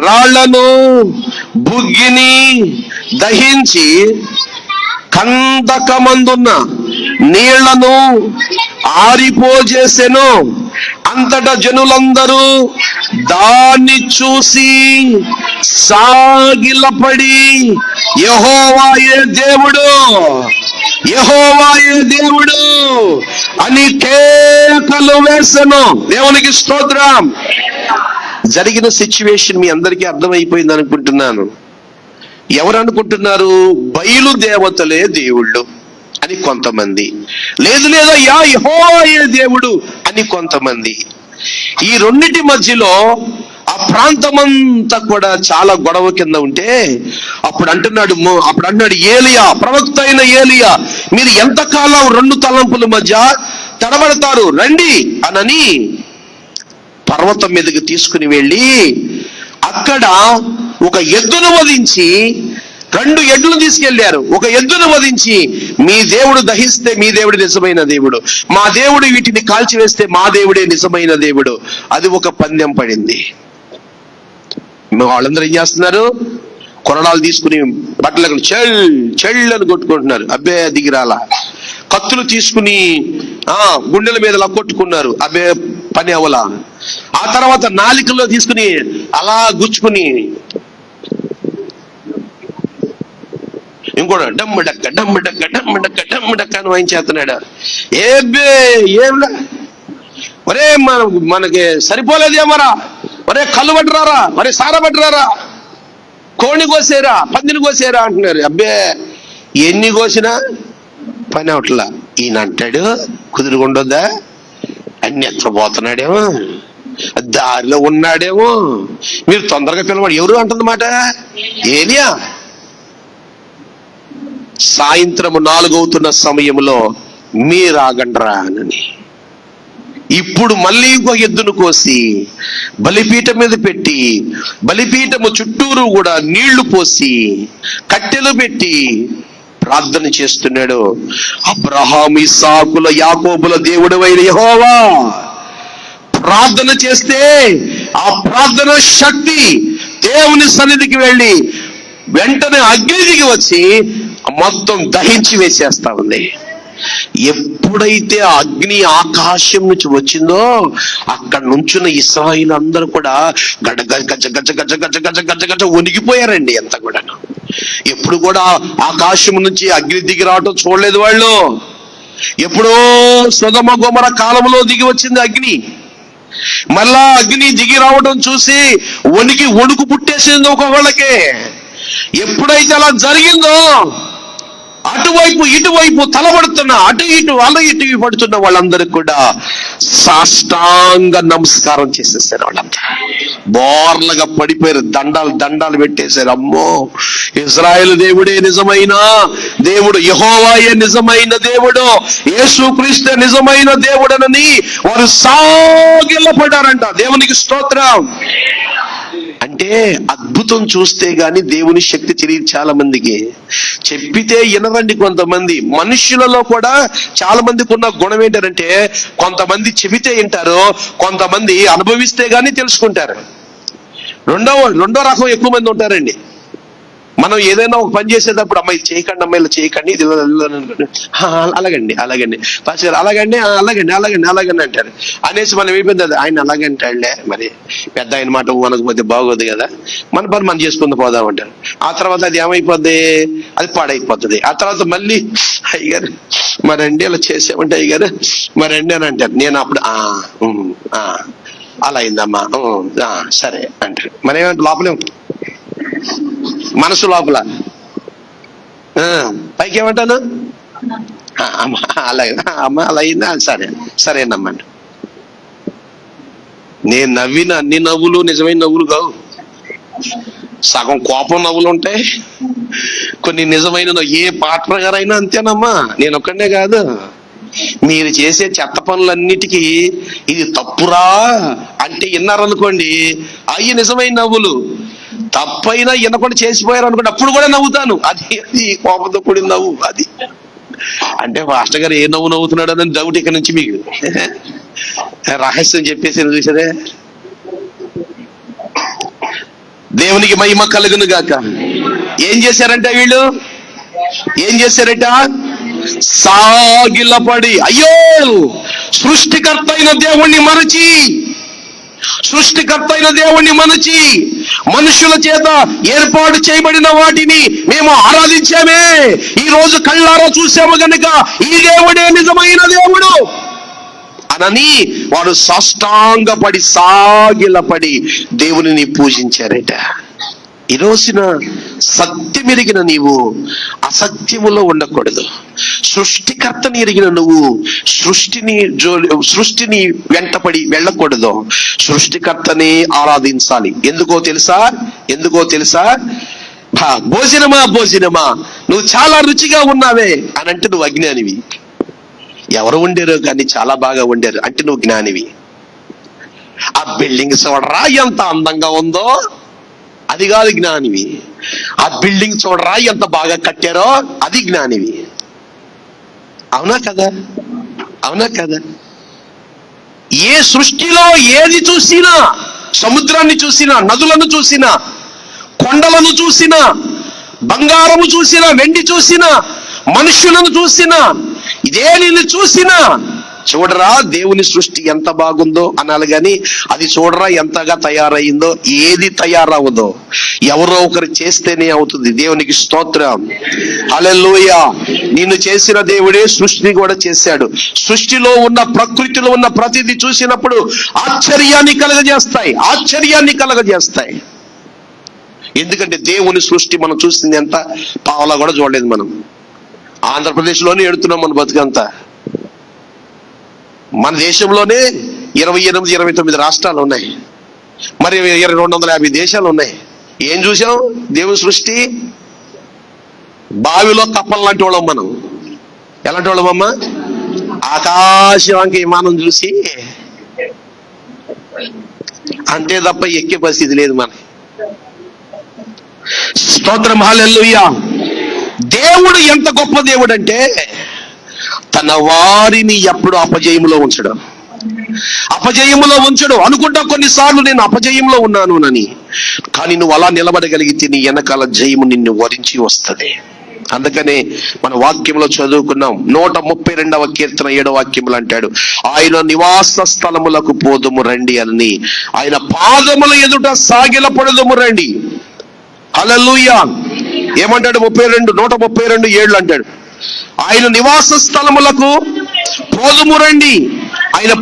S1: రాళ్లను, బుగ్గిని దహించి కందకమందున్న నీళ్లను ఆరిపోజేసెను. అంతటా జనులందరూ దాన్ని చూసి సాగిలపడి యెహోవాయే దేవుడు అని కేకలు వేసెను. దేవునికి స్తోత్రం. జరిగిన సిచ్యువేషన్ మీ అందరికీ అర్థమైపోయింది అనుకుంటున్నాను. ఎవరు అనుకుంటున్నారు? బయలు దేవతలే దేవుళ్ళు అని కొంతమంది, లేదయ్యా యెహోవాయే దేవుడు అని కొంతమంది. ఈ రెండిటి మధ్యలో ఆ ప్రాంతమంతా కూడా చాలా గొడవ కింద ఉంటే అప్పుడు అంటున్నాడు ఏలియా, ప్రవక్త అయిన ఏలియా, మీరు ఎంతకాలం రెండు తలంపుల మధ్య తడబడతారు, రండి అనని పర్వతం మీదకి తీసుకుని వెళ్ళి అక్కడ ఒక ఎద్దును వధించి, 2 ఎడ్లు తీసుకెళ్లారు. ఒక ఎద్దును వధించి, మీ దేవుడు దహిస్తే మీ దేవుడు నిజమైన దేవుడు, మా దేవుడు వీటిని కాల్చివేస్తే మా దేవుడే నిజమైన దేవుడు. అది ఒక పందెం పడింది. వాళ్ళందరూ ఏం చేస్తున్నారు? కొరడాలు తీసుకుని బట్టలకు చెళ్ళని కొట్టుకుంటున్నారు. అబ్బే దిగిరాల. కత్తులు తీసుకుని గుండెల మీద కొట్టుకున్నారు. అబ్బే పని అవలా. ఆ తర్వాత నాలికల్లో తీసుకుని అలా గుచ్చుకుని ఇంకోటి డమ్ముడక్క అని వాయించేస్తున్నాడు. ఏంలా ఒరే మనకి సరిపోలేదేమరా, ఒరే కళ్ళు పట్టరారా, ఒరే సారా పట్టరారా, కోడిని కోసేరా, పందిని కోసేరా అంటున్నారు. అబ్బే ఎన్ని కోసినా పని అవట్లా. ఈయన అంటాడు కుదురుగుండొద్దా, అన్ని ఎత్తపోతున్నాడేమో, దారిలో ఉన్నాడేమో, మీరు తొందరగా పిలవాడు. ఎవరు అంటుందన్నమాట? ఏలియా. సాయంత్రము 4 అవుతున్న సమయంలో మీరాగండ్రా అని ఇప్పుడు మళ్ళీ ఇంకో ఎద్దును కోసి బలిపీఠం మీద పెట్టి, బలిపీఠము చుట్టూరు కూడా నీళ్లు పోసి కట్టెలు పెట్టి ప్రార్థన చేస్తున్నాడు. అబ్రహాము, ఇస్సాకుల, యాకోబుల దేవుడవైన యెహోవా. ప్రార్థన చేస్తే ఆ ప్రార్థన శక్తి దేవుని సన్నిధికి వెళ్ళి వెంటనే అగ్ని దిగి వచ్చి మొత్తం దహించి వేసేస్తా ఉంది. ఎప్పుడైతే ఆ అగ్ని ఆకాశం నుంచి వచ్చిందో అక్కడ నుంచున్న ఇశ్రాయేలు అందరూ కూడా గజ గజ గజ గజ గజ గజ గజ గజ వణికిపోయారండి. ఎంత కూడా ఎప్పుడు కూడా ఆకాశం నుంచి అగ్ని దిగి రావటం చూడలేదు వాళ్ళు. ఎప్పుడో సొదొమ గొమొర కాలంలో దిగి వచ్చింది అగ్ని. మళ్ళా అగ్ని దిగి రావడం చూసి వణుకు పుట్టేసింది ఒక్కొక్కళ్ళకి. ఎప్పుడైతే అలా జరిగిందో అటువైపు ఇటువైపు తలబడుతున్న, అటు ఇటు పడుతున్న వాళ్ళందరికీ కూడా సాష్టాంగ నమస్కారం చేసేసారు. వాళ్ళంతా బోర్లగా పడిపోయారు, దండాలు పెట్టేశారు. అమ్మో, ఇశ్రాయేలు దేవుడే నిజమైన దేవుడు, యెహోవాయే నిజమైన దేవుడు, యేసుక్రీస్తు నిజమైన దేవుడనని వారు సాగిలపడ్డారంట. దేవునికి స్తోత్రం. అంటే అద్భుతం చూస్తే గాని దేవుని శక్తి తెలియదు చాలా మందికి. చెప్పితే వినరండి కొంతమంది. మనుషులలో కూడా చాలా మందికి ఉన్న గుణం ఏంటంటే కొంతమంది చెబితే వింటారు, కొంతమంది అనుభవిస్తే గాని తెలుసుకుంటారు. రెండో రకం ఎక్కువ మంది ఉంటారండి. మనం ఏదైనా ఒక పని చేసేటప్పుడు అమ్మాయి చేయకండి, అమ్మాయిలు చేయకండి, ఇది అలాగండి అలాగండి పాస్ గారు అలాగండి అలాగండి అలాగండి అలాగండి అంటారు. అనేసి మనం అయిపోయింది, ఆయన అలాగంటాడులే, మరి పెద్ద ఆయన మాట మనకపోతే బాగోదు కదా, మన పని మనం చేసుకుని పోదామంటారు. ఆ తర్వాత అది ఏమైపోద్ది, అది పాడైపోతుంది. ఆ తర్వాత మళ్ళీ అయ్యగారు మరండి అలా చేసామంటే అయ్యగారు మరండి అని అంటారు. నేను అప్పుడు అలా అయిందమ్మా సరే అంటారు. మరి ఏమంటే లోపలే మనసు లోపల పైకి ఏమంటాను, అలాగే అమ్మ అలా అయిందా, సరేనమ్మా. నేను నవ్విన అన్ని నవ్వులు నిజమైన నవ్వులు కావు. సగం కోపం నవ్వులు ఉంటాయి, కొన్ని నిజమైన ఏ పార్ట్నర్ గారైనా అంతేనమ్మా, నేను ఒక్కడే కాదు. మీరు చేసే చెత్త పనులన్నిటికీ ఇది తప్పురా అంటే విన్నారనుకోండి, అయ్యి నిజమైన నవ్వులు. తప్పైనా వినకుండా చేసిపోయారు అనుకోండి, అప్పుడు కూడా నవ్వుతాను. అది కోపంతో కూడిన నవ్వు. అది అంటే మాస్టర్ గారు ఏ నవ్వు నవ్వుతున్నాడు అని డౌట్ ఇక్కడ నుంచి మీకు. రహస్యం చెప్పేసి చూసారే. దేవునికి మహిమ కలుగును గాక. ఏం చేశారంటే వీళ్ళు ఏం చేశారట, సాగిలపడి అయ్యో సృష్టికర్త అయిన దేవుణ్ణి మరచి మనుషుల చేత ఏర్పాటు చేయబడిన వాటిని మేము ఆరాధించామే, ఈ రోజు కళ్ళారా చూసాము గనుక ఈ దేవుడే నిజమైన దేవుడు అనని వాడు సాష్టాంగపడి సాగిలపడి దేవునిని పూజించారట. ఈ రోజున సత్యమెరిగిన నీవు అసత్యములో ఉండకూడదు. సృష్టికర్తని ఎరిగిన నువ్వు సృష్టిని వెంటపడి వెళ్ళకూడదు. సృష్టికర్తని ఆరాధించాలి. ఎందుకో తెలుసా భోజనమా నువ్వు చాలా రుచిగా ఉన్నావే అని అంటే నువ్వు అజ్ఞానివి. ఎవరు వండారో కానీ చాలా బాగా వండారు అంటే నువ్వు జ్ఞానివి. ఆ బిల్డింగ్ చూడరా ఎంత అందంగా ఉందో, అది కాదు జ్ఞానివి. ఆ బిల్డింగ్ చూడరా ఎంత బాగా కట్టారో, అది జ్ఞానివి. అవునా కదా? ఏ సృష్టిలో ఏది చూసినా, సముద్రాన్ని చూసినా, నదులను చూసినా, కొండలను చూసినా, బంగారము చూసినా, వెండి చూసినా, మనుషులను చూసినా, ఇదే నిన్ను చూసినా చూడరా దేవుని సృష్టి ఎంత బాగుందో అనాలి గాని, అది చూడరా ఎంతగా తయారైందో. ఏది తయారవదో ఎవరో ఒకరు చేస్తేనే అవుతుంది. దేవునికి స్తోత్రం, హల్లెలూయా. నిన్ను చేసిన దేవుడే సృష్టిని కూడా చేశాడు. సృష్టిలో ఉన్న ప్రకృతిలో ఉన్న ప్రతిదీ చూసినప్పుడు ఆశ్చర్యాన్ని కలగజేస్తాయి. ఎందుకంటే దేవుని సృష్టి మనం చూసింది ఎంత పావలా కూడా చూడలేదు. మనం ఆంధ్రప్రదేశ్లోనే ఎడుతున్నాం మన బతుకంతా. మన దేశంలోనే 28-29 రాష్ట్రాలు ఉన్నాయి, మరి 250 దేశాలు ఉన్నాయి. ఏం చూసాం దేవుని సృష్టి? బావిలో కప్పలు లాంటి వాళ్ళం మనం. ఎలాంటి వాళ్ళమమ్మా? ఆకాశవానికి విమానం చూసి అంతే తప్ప ఎక్కే పరిస్థితి లేదు మనకి. స్తోత్రం, హల్లెలూయా. దేవుడు ఎంత గొప్ప దేవుడు అంటే తన వారిని ఎప్పుడు అపజయములో ఉంచడు. అనుకుంటా కొన్నిసార్లు నేను అపజయంలో ఉన్నాను అని, కానీ నువ్వు అలా నిలబడగలిగితే నీ వెనకాల జయము నిన్ను వరించి వస్తుంది. అందుకనే మన వాక్యంలో చదువుకున్నాం, 132వ కీర్తన 7వ వాక్యములు అంటాడు, ఆయన నివాస స్థలములకు పోదుము రండి అని, ఆయన పాదముల ఎదుట సాగిలపడదుము రండి. హల్లెలూయా. ఏమంటాడు? 132:7 అంటాడు, ఆయన నివాస స్థలములకు పోదుము రండి, ఆయన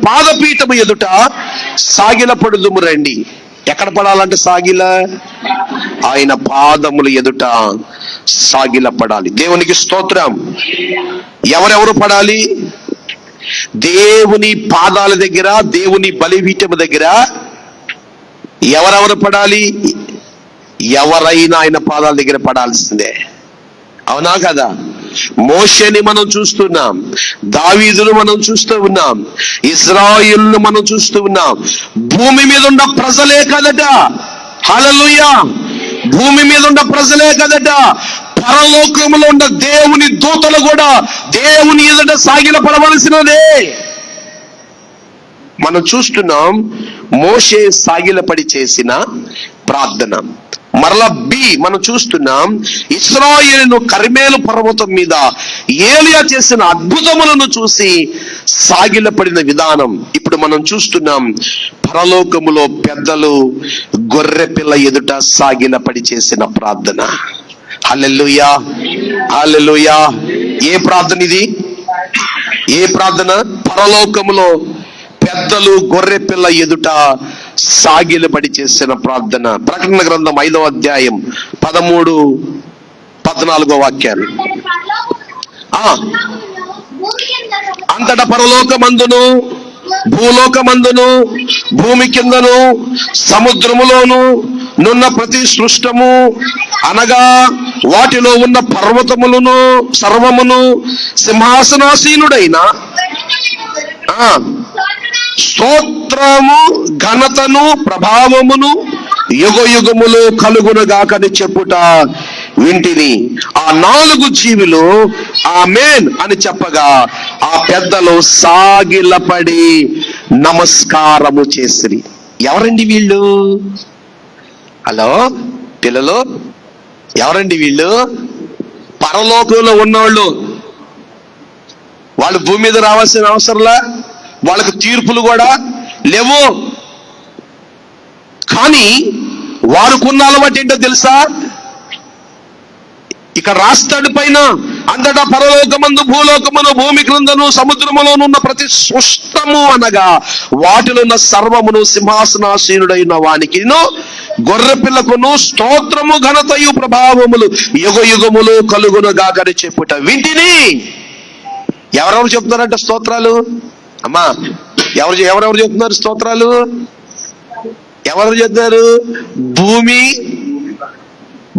S1: పాదపీఠము ఎదుట సాగిలపడుదుము రండి. ఎక్కడ పడాలంటే ఆయన పాదముల ఎదుట సాగిలపడాలి. దేవునికి స్తోత్రం. ఎవరెవరు పడాలి? దేవుని పాదాల దగ్గర, దేవుని బలిపీఠము దగ్గర ఎవరెవరు పడాలి? ఎవరైనా ఆయన పాదాల దగ్గర పడాల్సిందే. అవునా కదా? మోషేని మనం చూస్తున్నాం, దావీదును మనం చూస్తూ ఉన్నాం, ఇశ్రాయేలును మనం చూస్తూ ఉన్నాం. భూమి మీద ఉన్న ప్రజలే కదట, హల్లెలూయా, భూమి మీద ఉన్న ప్రజలే కదట, పరలోకములో ఉన్న దేవుని దూతలు కూడా దేవుని ఎదుట సాగిలపడవలసినదే. మనం చూస్తున్నాం మోషే సాగిలపడి చేసిన ప్రార్థన, మరలా మనం చూస్తున్నాం, ఇశ్రాయేలును కర్మెలు పర్వతం మీద ఏలియా చేసిన అద్భుతములను చూసి సాగిలపడిన విధానం ఇప్పుడు మనం చూస్తున్నాం. పరలోకములో పెద్దలు గొర్రె పిల్ల ఎదుట సాగిలపడి చేసిన ప్రార్థన. హల్లెలూయా, హల్లెలూయా. ఏ ప్రార్థన ఇది? ఏ ప్రార్థన? పరలోకములో పెద్దలు గొర్రె పిల్ల ఎదుట సాగిలపడి చేసిన ప్రార్థన. ప్రకటన గ్రంథం 5వ అధ్యాయం 13-14 వాక్యాలు. అంతటా పరలోకమందును భూలోకమందును భూమి కిందను సముద్రములోను నున్న ప్రతి సృష్టము అనగా వాటిలో ఉన్న పర్వతములను సర్వమును సింహాసనాసీనుడైన స్తోత్రము ఘనతను ప్రభావమును యుగయుగములు కలుగునుగాకని చెప్పుట వింటిని. ఆ 4 జీవులు ఆమేన్ అని చెప్పగా ఆ పెద్దలు సాగిలపడి నమస్కారము చేసిరి. ఎవరండి వీళ్ళు? హలో పిల్లలు, ఎవరండి వీళ్ళు? పరలోకంలో ఉన్నవాళ్ళు. వాళ్ళు భూమి మీద రావాల్సిన అవసరంలా, వాళ్ళకు తీర్పులు కూడా లేవు. కానీ వారుకున్న అలవాటు ఏంటో తెలుసా? ఇక్కడ రాస్తాడు పైన, అంతటా పరలోకమందు భూలోకమును భూమి క్రిందను సముద్రములోనున్న ప్రతి సృష్టము అనగా వాటిలో ఉన్న సర్వమును సింహాసనాసీనుడైన వానికి గొర్రె పిల్లకును స్తోత్రము ఘనతయు ప్రభావములు యుగయుగములు కలుగునుగాకని చెప్పుట వింటిని. ఎవరెవరు చెప్తున్నారంట స్తోత్రాలు? అమ్మా, ఎవరెవరు చెప్తున్నారు స్తోత్రాలు? ఎవరు చెప్తారు?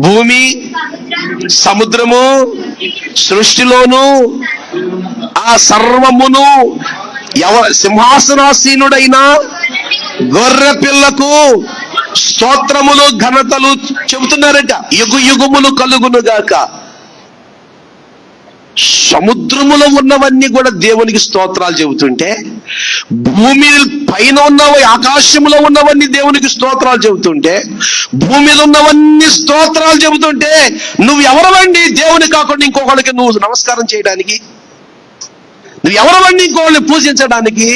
S1: భూమి సముద్రము సృష్టిలోను ఆ సర్వమును సింహాసనాసీనుడైన గొర్రె పిల్లకు స్తోత్రములు ఘనతలు చెబుతున్నారట. యుగయుగములు కలుగునుగాక. సముద్రములో ఉన్నవన్నీ కూడా దేవునికి స్తోత్రాలు చెబుతుంటే, భూమి పైన ఉన్నవి ఆకాశంలో ఉన్నవన్నీ దేవునికి స్తోత్రాలు చెబుతుంటే, భూమి మీద ఉన్నవన్నీ స్తోత్రాలు చెబుతుంటే, నువ్వు ఎవరవండి దేవుని కాకుండా ఇంకొకళ్ళకి నువ్వు నమస్కారం చేయడానికి? నువ్వు ఎవరవండి ఇంకొకళ్ళని పూజించడానికి?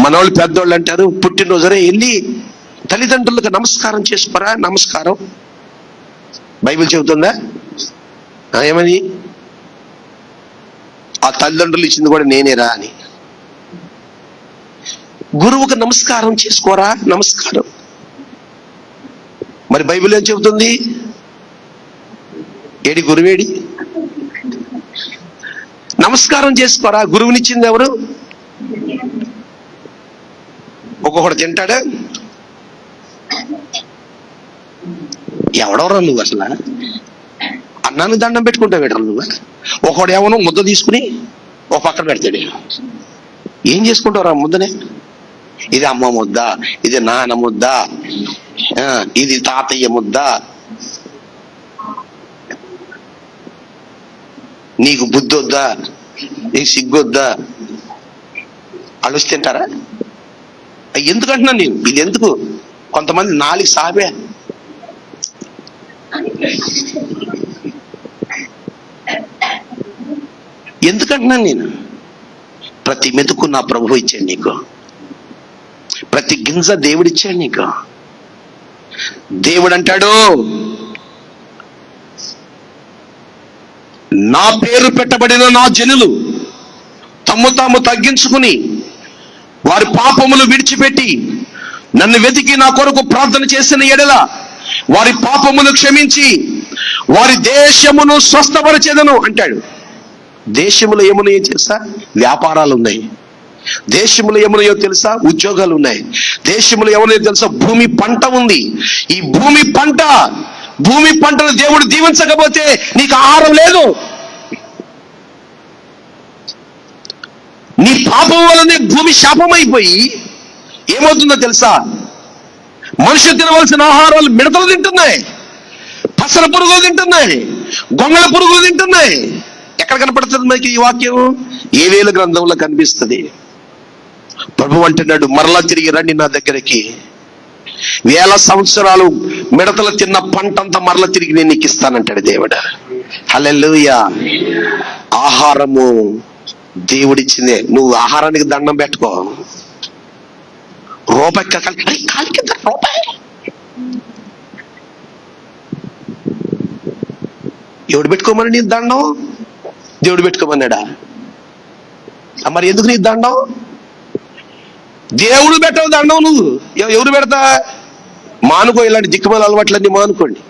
S1: మనవాళ్ళు పెద్దోళ్ళు అంటారు, పుట్టినరోజునే వెళ్ళి తల్లిదండ్రులకు నమస్కారం చేసుకోరా. నమస్కారం బైబిల్ చెబుతుందా? ఏమని? ఆ తల్లిదండ్రులు ఇచ్చింది కూడా నేనేరా అని. గురువుకు నమస్కారం చేసుకోరా. నమస్కారం. మరి బైబిల్ ఏం చెబుతుంది? ఏడి గురువేడి? నమస్కారం చేసుకోరా. గురువునిచ్చింది ఎవరు? ఒక్కొక్కడు తింటాడా? ఎవడెవరా నువ్వు అసలు? అన్నాన్ని దండం పెట్టుకుంటా పెట్టరు నువ్వు. ఒకడు ఏమో ముద్ద తీసుకుని ఒక పక్కన పెడతాడు. ఏం చేసుకుంటావు ఆ ముద్దనే? ఇది అమ్మ ముద్ద, ఇది నాన్న ముద్ద, ఇది తాతయ్య ముద్ద. నీకు బుద్ధి వద్దా? నీకు సిగ్గొద్దా? అలుసి తింటారా? ఎందుకంటున్నాను నేను, ఇది ఎందుకు? కొంతమంది 4 సాబే. ఎందుకంటున్నాను నేను? ప్రతి మెతుకు నా ప్రభువు ఇచ్చాడు నీకు. ప్రతి గింజ దేవుడిచ్చాడు నీకు. దేవుడు అంటాడు, నా పేరు పెట్టబడిన నా జనులు తాము తగ్గించుకుని వారి పాపములు విడిచిపెట్టి నన్ను వెతికి నా కొరకు ప్రార్థన చేసిన ఎడల వారి పాపములు క్షమించి వారి దేశమును స్వస్థపరిచేదను అంటాడు. దేశంలో ఏమున్నాయో తెలుసా? వ్యాపారాలు ఉన్నాయి. దేశంలో ఏమున్నాయో తెలుసా? ఉద్యోగాలు ఉన్నాయి. దేశంలో ఏమున్నాయో తెలుసా? భూమి పంట ఉంది. ఈ భూమి పంటను దేవుడు దీవించకపోతే నీకు ఆహారం లేదు. నీ పాపం వల్లనే భూమి శాపమైపోయి ఏమవుతుందో తెలుసా? మనుషులు తినవలసిన ఆహారాలు మిడతలు తింటున్నాయి, పసర పురుగులు తింటున్నాయి, గొంగళ పురుగులు తింటున్నాయి. ఎక్కడ కనపడుతుంది మనకి ఈ వాక్యం? ఏవేల గ్రంథంలో కనిపిస్తుంది. ప్రభు అంటున్నాడు, మరలా తిరిగి రండి నా దగ్గరికి. వేల సంవత్సరాలు మిడతలు తిన్న పంటంతా మరల తిరిగి నేను నీకు ఇస్తానంటాడు దేవుడు. హల్లెలూయా. ఆహారము దేవుడిచ్చిందే. నువ్వు ఆహారానికి దండం పెట్టుకో. రూపాయి కాలి కింద రూపాయి ఎవడు పెట్టుకోమని నీ దండం? దేవుడు పెట్టుకోమన్నాడా? మరి ఎందుకు నీ దండం? దేవుడు పెట్టవు దండం. నువ్వు ఎవరు పెడతా? మానుకో, ఇలాంటి దిక్కుమాల అలవాట్లన్నీ మానుకోండి.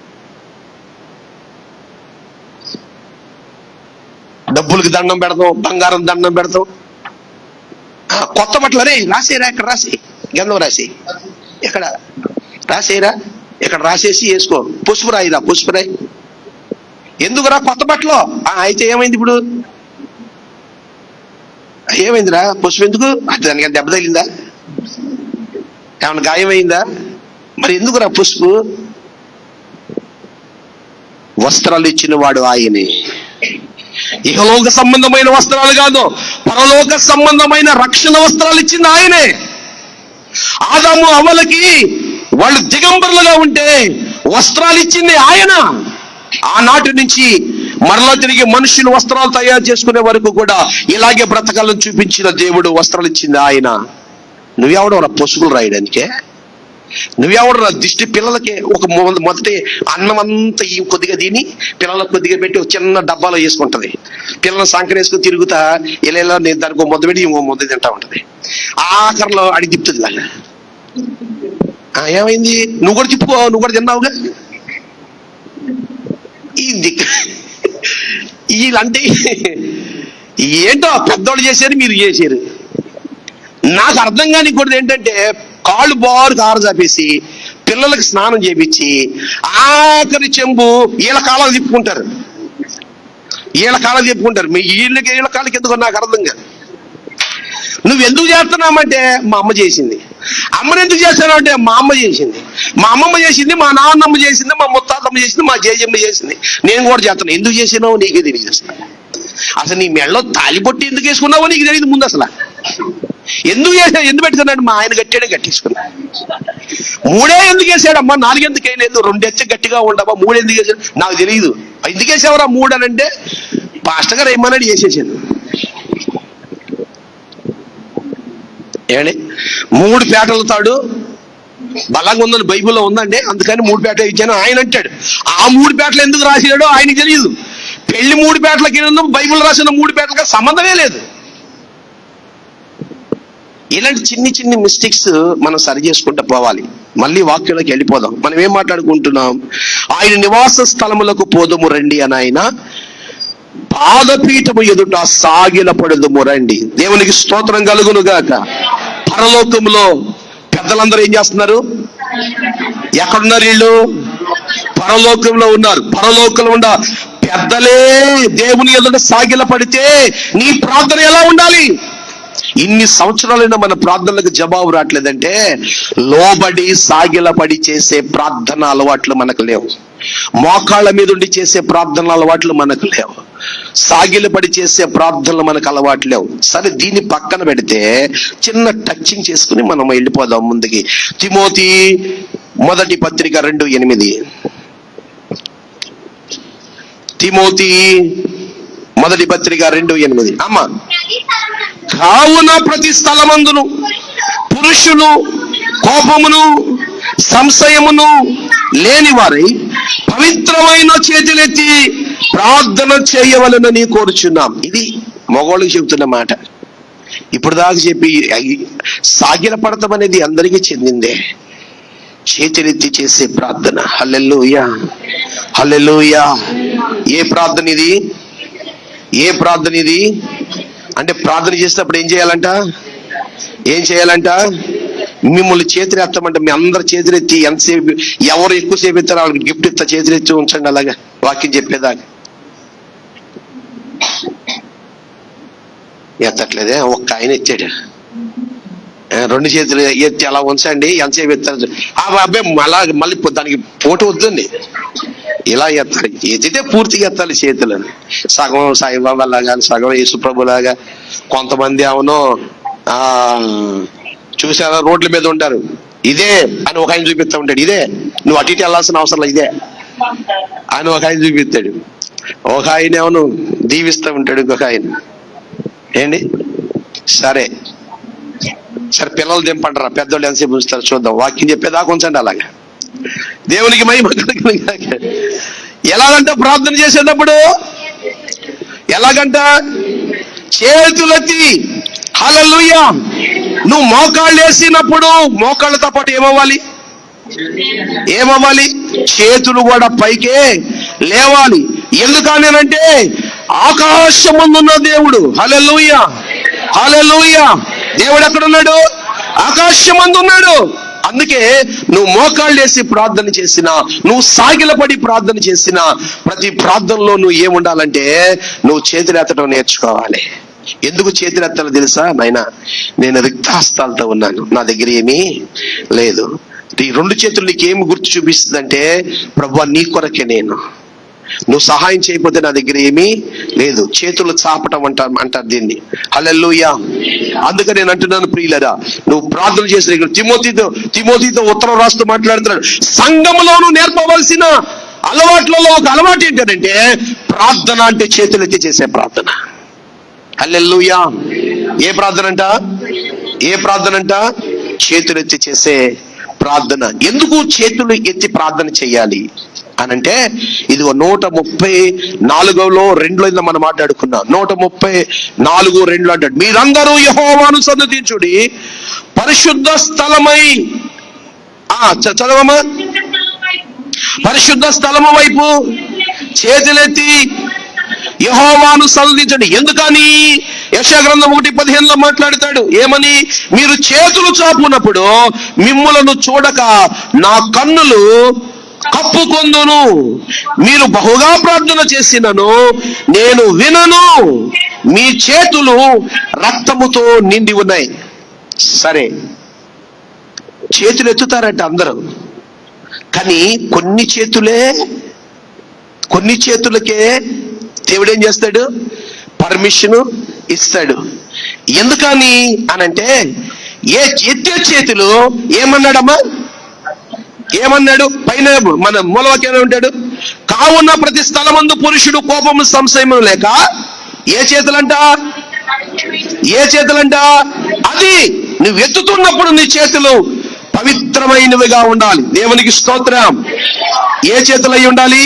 S1: డబ్బులకి దండం పెడతాం, బంగారం దండం పెడతాం. కొత్త బట్టలు రే రాసేరా, ఇక్కడ రాసి గంధం రాసి ఇక్కడ రాసేరా, ఇక్కడ రాసేసి వేసుకో. పసుపు రాయిరా, పసుపు రాయి. ఎందుకురా కొత్త బట్టలు? అయితే ఏమైంది ఇప్పుడు? ఏమైందిరా? పసుపు ఎందుకు? దానికి దెబ్బ తగిలిందా? ఏమన్నా గాయమైందా? మరి ఎందుకురా పసుపు? వస్త్రాలు ఇచ్చిన వాడు ఆయనే. ఇహలోక సంబంధమైన వస్త్రాలు కాదు, పరలోక సంబంధమైన రక్షణ వస్త్రాలు ఇచ్చింది ఆయనే. ఆదాము అవ్వలకి వాళ్ళు దిగంబరులుగా ఉంటే వస్త్రాలు ఇచ్చింది ఆయన. ఆనాటి నుంచి మరలా తిరిగి మనుషులు వస్త్రాలు తయారు చేసుకునే వరకు కూడా ఇలాగే బ్రతకాలను చూపించిన దేవుడు. వస్త్రాలు ఇచ్చింది ఆయన. నువ్వెవడో పసుపులు రాయడానికే? నువ్వెవడరా దిష్టి పిల్లలకి ఒక మొదటి అన్నం అంతా ఈ కొద్దిగా తిని పిల్లలకు కొద్దిగా పెట్టి ఒక చిన్న డబ్బాలో వేసుకుంటది. పిల్లలు సంకర వేసుకుని తిరుగుతా ఇలా దానికి ముద్ద పెట్టి ఇంకో ముద్ద తింటా ఉంటది. ఆఖరిలో అడిగి తిప్పుతుంది లాగా. ఏమైంది? నువ్వు కూడా తిప్పుకో, నువ్వు కూడా తిన్నావుగా. ఈ వీళ్ళంటే ఏంటో పెద్దోళ్ళు చేశారు, మీరు చేశారు. నాకు అర్థం కాని కూడా ఏంటంటే కాళ్ళు బారు కారు చాపేసి పిల్లలకి స్నానం చేపించి ఆఖరి చెంబు వీళ్ళ కాళ్ళకు తిప్పుకుంటారు. వీళ్ళ కాళ్ళకు తిప్పుకుంటారు. వీళ్ళ కాళ్ళకి ఎందుకు నాకు అర్థం కాదు. నువ్వు ఎందుకు చేస్తున్నామంటే మా అమ్మ చేసింది. అమ్మని ఎందుకు చేస్తాను అంటే మా అమ్మ చేసింది, మా అమ్మమ్మ చేసింది, మా నాన్నమ్మ చేసింది, మా ముత్తాతమ్మ చేసింది, మా జేజమ్మ చేసింది. నేను కూడా చేస్తాను. ఎందుకు చేసినావు నీకే తెలియదు. అసలు నీ మెళ్ళలో తాలిబొట్టి ఎందుకు వేసుకున్నావో నీకు తెలియదు ముందు. అసలు ఎందుకు చేసాడు? ఎందుకు పెట్టుకున్నాడు? మా ఆయన గట్టాడే కట్టేసుకున్నాడు. మూడే ఎందుకు వేసాడమ్మా? 4 ఎందుకు వేయలేదు? 2 ఎత్తి గట్టిగా ఉండవా? 3 ఎందుకు వేసాడు? నాకు తెలియదు. ఎందుకు వేసావరా 3 అని అంటే పాస్టర్ గారు ఏమన్నాడు, వేసేసాను. ఏమండి 3 పేటల తాడు బలంగా ఉందని బైబిల్లో ఉందండి, అందుకని 3 పేటలు ఇచ్చాను ఆయన అంటాడు. ఆ 3 పేటలు ఎందుకు రాసాడో ఆయనకి తెలియదు. పెళ్లి 3 పేటలకి బైబిల్ రాసిన 3 పేటలకి సంబంధమే లేదు. ఇలాంటి చిన్ని మిస్టేక్స్ మనం సరి చేసుకుంటూ పోవాలి. మళ్ళీ వాక్యంలోకి వెళ్ళిపోదాం. మనం ఏం మాట్లాడుకుంటున్నాం? ఆయన నివాస స్థలములకు పోదుము రండి అని ఆయన పాదపీఠము ఎదుట సాగిల పడుదుము రండి. దేవునికి స్తోత్రం కలుగును గాక. పరలోకంలో పెద్దలందరూ ఏం చేస్తున్నారు? ఎక్కడున్నారు వీళ్ళు? పరలోకంలో ఉన్నారు. పరలోకంలో ఉన్న పెద్దలే దేవుని ఎదుట సాగిల పడితే నీ ప్రార్థన ఎలా ఉండాలి? ఇన్ని సంవత్సరాలైనా మన ప్రార్థనలకు జవాబు రావట్లేదంటే లోబడి సాగిలపడి చేసే ప్రార్థన అలవాట్లు మనకు లేవు. మోకాళ్ళ మీద ఉండి చేసే ప్రార్థనల అలవాట్లు మనకు లేవు. సాగిలపడి చేసే ప్రార్థనలు మనకు అలవాట్లు లేవు. సరే, దీన్ని పక్కన పెడితే చిన్న టచింగ్ చేసుకుని మనం వెళ్ళిపోదాం ముందుకి. తిమోతి మొదటి పత్రిక 2:8. తిమోతి మొదటి పత్రిక 2:8. అమ్మా, కావున ప్రతి స్థలమందును పురుషులు కోపమును సంశయమును లేని వారై పవిత్రమైన చేతులెత్తి ప్రార్థన చేయవలనని కోరుచున్నాం. ఇది మగవాళ్ళకి చెబుతున్న మాట. ఇప్పుడు దాకా చెప్పి సాగిల పడతాం అనేది అందరికీ చెందిందే. చేతులెత్తి చేసే ప్రార్థన. హల్లెలూయా, హల్లెలూయా. ఏ ప్రార్థన ఇది? ఏ ప్రార్థన ఇది అంటే ప్రార్థన చేసేటప్పుడు ఏం చేయాలంట? మిమ్మల్ని చేతులు ఎత్తమంటే మీ అందరు చేతులు ఎత్తి ఎంతసేపు ఎవరు ఎక్కువసేపు ఎత్తారో వాళ్ళకి గిఫ్ట్ ఇస్తా, చేతులు ఎత్తి ఉంచండి. అలాగా వాక్యం చెప్పేదాకా ఎత్తట్లేదే. ఒక్క ఆయన ఎత్తాడు. 2 చేతులు ఎత్తి అలా ఉంచండి, ఎంతసేపు ఎత్తారు? అబ్బాయి మళ్ళీ దానికి పోటీ వద్దండి. ఇలా ఎత్తాలి, ఎత్తితే పూర్తిగా ఎత్తాలి చేతులను. సగం సాయిబాబా లాగా, సగం యేసుప్రభు లాగా. కొంతమంది అవును చూసారా, రోడ్ల మీద ఉంటారు, ఇదే అని ఒక ఆయన చూపిస్తా ఉంటాడు, ఇదే నువ్వు అటు ఇటు వెళ్ళాల్సిన అవసరం లేదు, ఇదే అని ఒక ఆయన చూపిస్తాడు. ఒక ఆయన ఏమో దీవిస్తూ ఉంటాడు, ఇంకొక ఆయన ఏంటి సరే పిల్లలు దింపంటారా, పెద్దోళ్ళు ఎంతసేపు ఉంచుతారు చూద్దాం, వాక్యం చెప్పేదాకా ఉంచండి. అలాగా దేవునికి మహిమ కలుగును గాక. ఎలాగంట ప్రార్థన చేసేటప్పుడు, ఎలాగంట చేతులెత్తి హల్లెలూయా. నువ్వు మోకాళ్ళు వేసినప్పుడు మోకాళ్ళతో పాటు ఏమవ్వాలి? చేతులు కూడా పైకే లేవాలి. ఎందుకనంటే ఆకాశమందున్న దేవుడు, హల్లెలూయా హల్లెలూయా, దేవుడు ఎక్కడున్నాడు? ఆకాశమందున్నాడు. అందుకే నువ్వు మోకాళ్ళు వేసి ప్రార్థన చేసినా, నువ్వు సాగిలపడి ప్రార్థన చేసినా, ప్రతి ప్రార్థనలో నువ్వు ఏముండాలంటే నువ్వు చేతులెత్తడం నేర్చుకోవాలి. ఎందుకు చేతులెత్తాలో తెలుసా? నాయనా, నేను రిక్తహస్తాలతో ఉన్నాను, నా దగ్గర ఏమీ లేదు. ఈ రెండు చేతులు నీకేమి గుర్తు చూపిస్తుందంటే, ప్రభువా నీ కొరకే నేను, నువ్వు సహాయం చేయకపోతే నా దగ్గర ఏమీ లేదు. చేతులు చాపటం అంటారు దీన్ని. హల్లెలూయా. అందుకని నేను అంటున్నాను ప్రియులరా, నువ్వు ప్రార్థన చేసిన తిమోతితో ఉత్తరం రాస్తూ మాట్లాడుతున్నాడు, సంఘములోను నేర్పవలసిన అలవాట్లలో ఒక అలవాటు ఏంటంటే ప్రార్థన అంటే చేతులెత్తి చేసే ప్రార్థన. హల్లెలూయా. ఏ ప్రార్థన అంట? చేతులెత్తి చేసే ప్రార్థన. ఎందుకు చేతులు ఎత్తి ప్రార్థన చేయాలి అనంటే, ఇదిగో 134:2 మనం మాట్లాడుకున్నాం. 134:2 అంటాడు, మీరందరూ యెహోవాను సన్నిధించుడి, పరిశుద్ధ స్థలమై చదవమా, పరిశుద్ధ స్థలము వైపు చేతులెత్తి యెహోవాను సన్నిధించండి. ఎందుకని? యెషయా గ్రంథం 1:15 మాట్లాడతాడు, ఏమని? మీరు చేతులు చాపునప్పుడు మిమ్ములను చూడక నా కన్నులు కప్పుకొందును, మీరు బహుగా ప్రార్థన చేసినను నేను వినను, మీ చేతులు రక్తముతో నిండి ఉన్నాయి. సరే, చేతులు ఎత్తుతారంట అందరూ, కానీ కొన్ని చేతులకే దేవుడు ఏం చేస్తాడు? పర్మిషన్ ఇస్తాడు. ఎందుకని అనంటే, ఎత్తే చేతులు ఏమన్నాడు పైన మన మూలవాక్యం ఉంటాడు, కావున్న ప్రతి స్థలమందు పురుషుడు కోపము సంశయము లేక ఏ చేతులంట అది నువ్వు ఎత్తుతున్నప్పుడు నీ చేతులు పవిత్రమైనవిగా ఉండాలి. దేవునికి స్తోత్రం. ఏ చేతులు అయి ఉండాలి?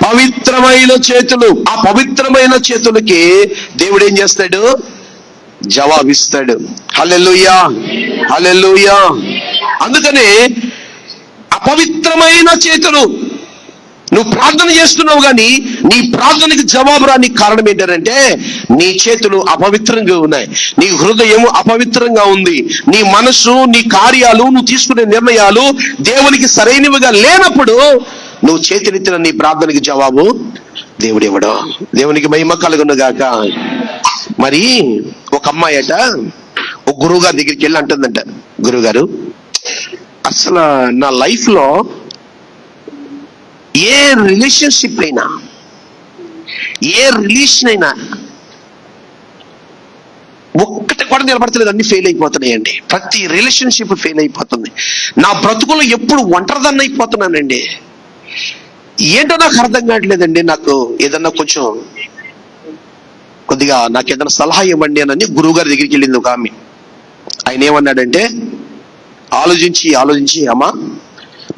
S1: పవిత్రమైన చేతులు. ఆ పవిత్రమైన చేతులకి దేవుడు ఏం చేస్తాడు? జవాబిస్తాడు. హల్లెలూయా హల్లెలూయా. అందుకనే అపవిత్రమైన చేతులు, నువ్వు ప్రార్థన చేస్తున్నావు కానీ నీ ప్రార్థనకి జవాబు రాని కారణం ఏంటంటే నీ చేతులు అపవిత్రంగా ఉన్నాయి, నీ హృదయం అపవిత్రంగా ఉంది, నీ మనసు, నీ కార్యాలు, నువ్వు తీసుకునే నిర్ణయాలు దేవునికి సరైనవిగా లేనప్పుడు నువ్వు చేతులెత్తిన నీ ప్రార్థనకి జవాబు దేవుడు ఇవ్వడం. దేవునికి మహిమ కలుగును గాక. మరి ఒక అమ్మాయి అట ఒక గురువు గారి దగ్గరికి వెళ్ళి అంటుందంట, గురువుగారు, అసలు నా లైఫ్ లో ఏ రిలేషన్షిప్ అయినా, ఏ రిలేషన్ అయినా ఒక్కటి కూడా నిలబడతలేదు, అన్ని ఫెయిల్ అయిపోతున్నాయండి. ప్రతి రిలేషన్షిప్ ఫెయిల్ అయిపోతుంది. నా బ్రతుకులో ఎప్పుడు ఒంటరిదాన్ని అయిపోతున్నానండి. ఏంటో నాకు అర్థం కావట్లేదండి. నాకు ఏదన్నా కొద్దిగా నాకు ఏదైనా సలహా ఇవ్వండి అని గురువు గారి దగ్గరికి వెళ్ళింది ఒక ఆమె. ఆయన ఏమన్నాడంటే, ఆలోచించి అమ్మా,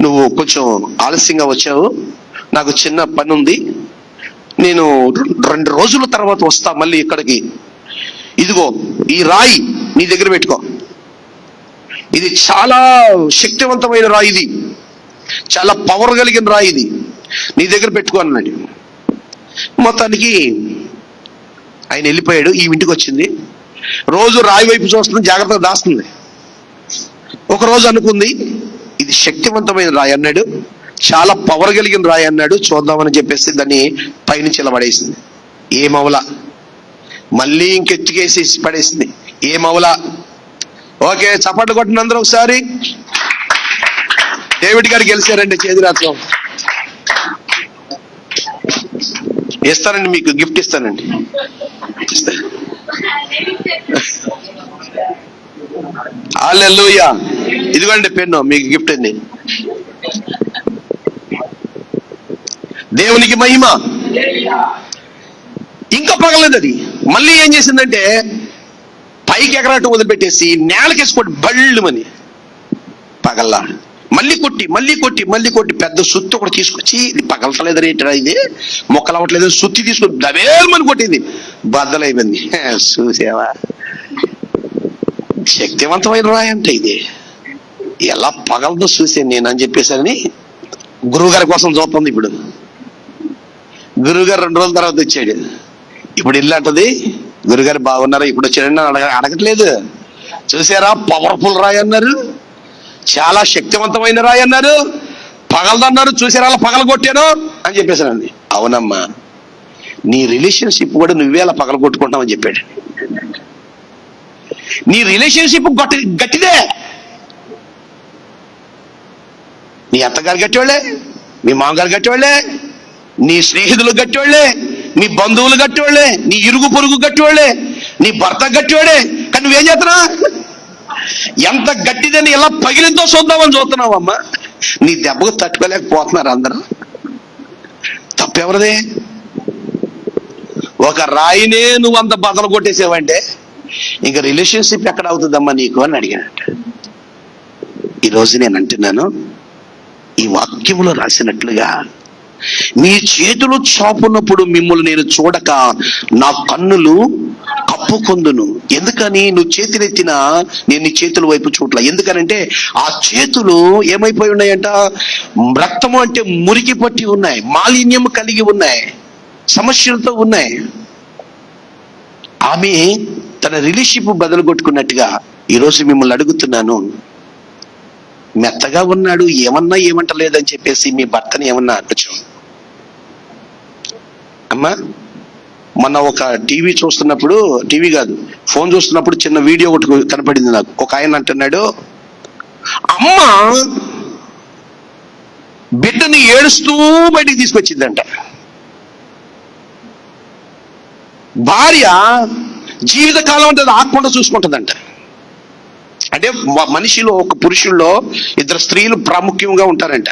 S1: నువ్వు కొంచెం ఆలస్యంగా వచ్చావు, నాకు చిన్న పని ఉంది, నేను 2 రోజుల తర్వాత వస్తా మళ్ళీ ఇక్కడికి. ఇదిగో ఈ రాయి నీ దగ్గర పెట్టుకో, ఇది చాలా శక్తివంతమైన రాయి, ఇది చాలా పవర్ కలిగిన రాయి, ఇది నీ దగ్గర పెట్టుకో అన్నాడు. మొత్తానికి ఆయన వెళ్ళిపోయాడు. ఈ ఇంటికి వచ్చింది, రోజు రాయి వైపు చూస్తుంది, జాగ్రత్తగా దాస్తుంది. ఒక రోజు అనుకుంది ఇది శక్తివంతమైన రాయి అన్నాడు, చాలా పవర్ కలిగిన రాయి అన్నాడు, చూద్దామని చెప్పేసి దాన్ని పైనుంచి ఇలా పడేసింది. ఏమవలా, మళ్ళీ ఇంకెత్తుకేసి పడేసింది. ఏమవలా. ఓకే, చప్పట్లు కొట్టిన అందరూ ఒకసారి. డేవిడ్ గారు గెలిచారండి చేతిరాత్రం. ఇస్తానండి, మీకు గిఫ్ట్ ఇస్తానండి. హల్లెలూయా. ఇదిగోండి పెన్ను, మీకు గిఫ్ట్ అండి. దేవునికి మహిమ. ఇంకా పగలేదు అది. మళ్ళీ ఏం చేసిందంటే పైకి ఎగరాటం వదిలిపెట్టేసి నేలకేసుకోటి బళ్ళుమని పగల్లా మళ్ళీ కొట్టి పెద్ద సుత్తి ఒకటి తీసుకొచ్చి, ఇది పగలటలేదు రేటరా, ఇది మొక్కలు అవ్వట్లేదు, సుత్తి తీసుకొని దవేమని కొట్టింది, బద్దలైపోయింది. చూసావా, శక్తివంతమైన రాయి అంటే ఇది ఎలా పగలదో చూసాను నేను అని చెప్పేసని గురువుగారి కోసం చూస్తుంది. ఇప్పుడు గురువుగారు 2 రోజుల తర్వాత వచ్చాడు. ఇప్పుడు ఇల్లు అంటది, గురుగారు బాగున్నారా, ఇప్పుడు వచ్చాడని అడగట్లేదు. చూసారా, పవర్ఫుల్ రాయి అన్నారు, చాలా శక్తివంతమైన రాయి అన్నారు, పగలదన్నారు, చూసారా అలా పగలగొట్టాను అని చెప్పేసానండి. అవునమ్మా, నీ రిలేషన్షిప్ కూడా నువ్వే అలా పగలగొట్టుకుంటామని చెప్పాడు. నీ రిలేషన్షిప్ గట్టిదే. నీ అత్తగారు గట్టివాళ్లే, మీ మామగారు గట్టివాళ్లే, నీ స్నేహితులు గట్టివాళ్లే, నీ బంధువులు గట్టివాళ్లే, నీ ఇరుగు పొరుగు గట్టివాళ్లే, నీ భర్త గట్టివాడే. కానీ నువ్వేం చేస్తున్నా, ఎంత గట్టిదని ఎలా పగిలితో చూద్దామని చూస్తున్నావమ్మా. నీ దెబ్బకు తట్టుకోలేకపోతున్నారు అందరూ. తప్పెవరిదే? ఒక రాయినే నువ్వు అంత బదలు కొట్టేసావంటే ఇంకా రిలేషన్షిప్ ఎక్కడ అవుతుందమ్మా నీకు అని అడిగానంట. ఈరోజు నేను అంటున్నాను, ఈ వాక్యములో రాసినట్లుగా మీ చేతులు చాపున్నప్పుడు మిమ్మల్ని నేను చూడక నా కన్నులు కప్పుకొందును. ఎందుకని? నువ్వు చేతులెత్తినా నేను నీ చేతుల వైపు చూడలే. ఎందుకనంటే ఆ చేతులు ఏమైపోయి ఉన్నాయంట, రక్తము అంటే మురికి పట్టి ఉన్నాయి, మాలిన్యము కలిగి ఉన్నాయి, సమస్యలతో ఉన్నాయి. ఆమె తన రిలేషన్షిప్ బదులు కొట్టుకున్నట్టుగా ఈరోజు మిమ్మల్ని అడుగుతున్నాను, మెత్తగా ఉన్నాడు ఏమన్నా ఏమంటలేదని చెప్పేసి మీ భర్తని ఏమన్నా అనొచ్చు అమ్మా. మొన్న ఒక టీవీ చూస్తున్నప్పుడు, టీవీ కాదు ఫోన్ చూస్తున్నప్పుడు చిన్న వీడియో ఒకటి కనపడింది నాకు. ఒక ఆయన అంటున్నాడు, అమ్మ బిడ్డని ఏడుస్తూ బయటికి తీసుకొచ్చిందంట, భార్య జీవితకాలం అంటే ఆకుండా చూసుకుంటుందంట. అంటే మనిషిలో, ఒక పురుషుల్లో 2 స్త్రీలు ప్రాముఖ్యంగా ఉంటారంట.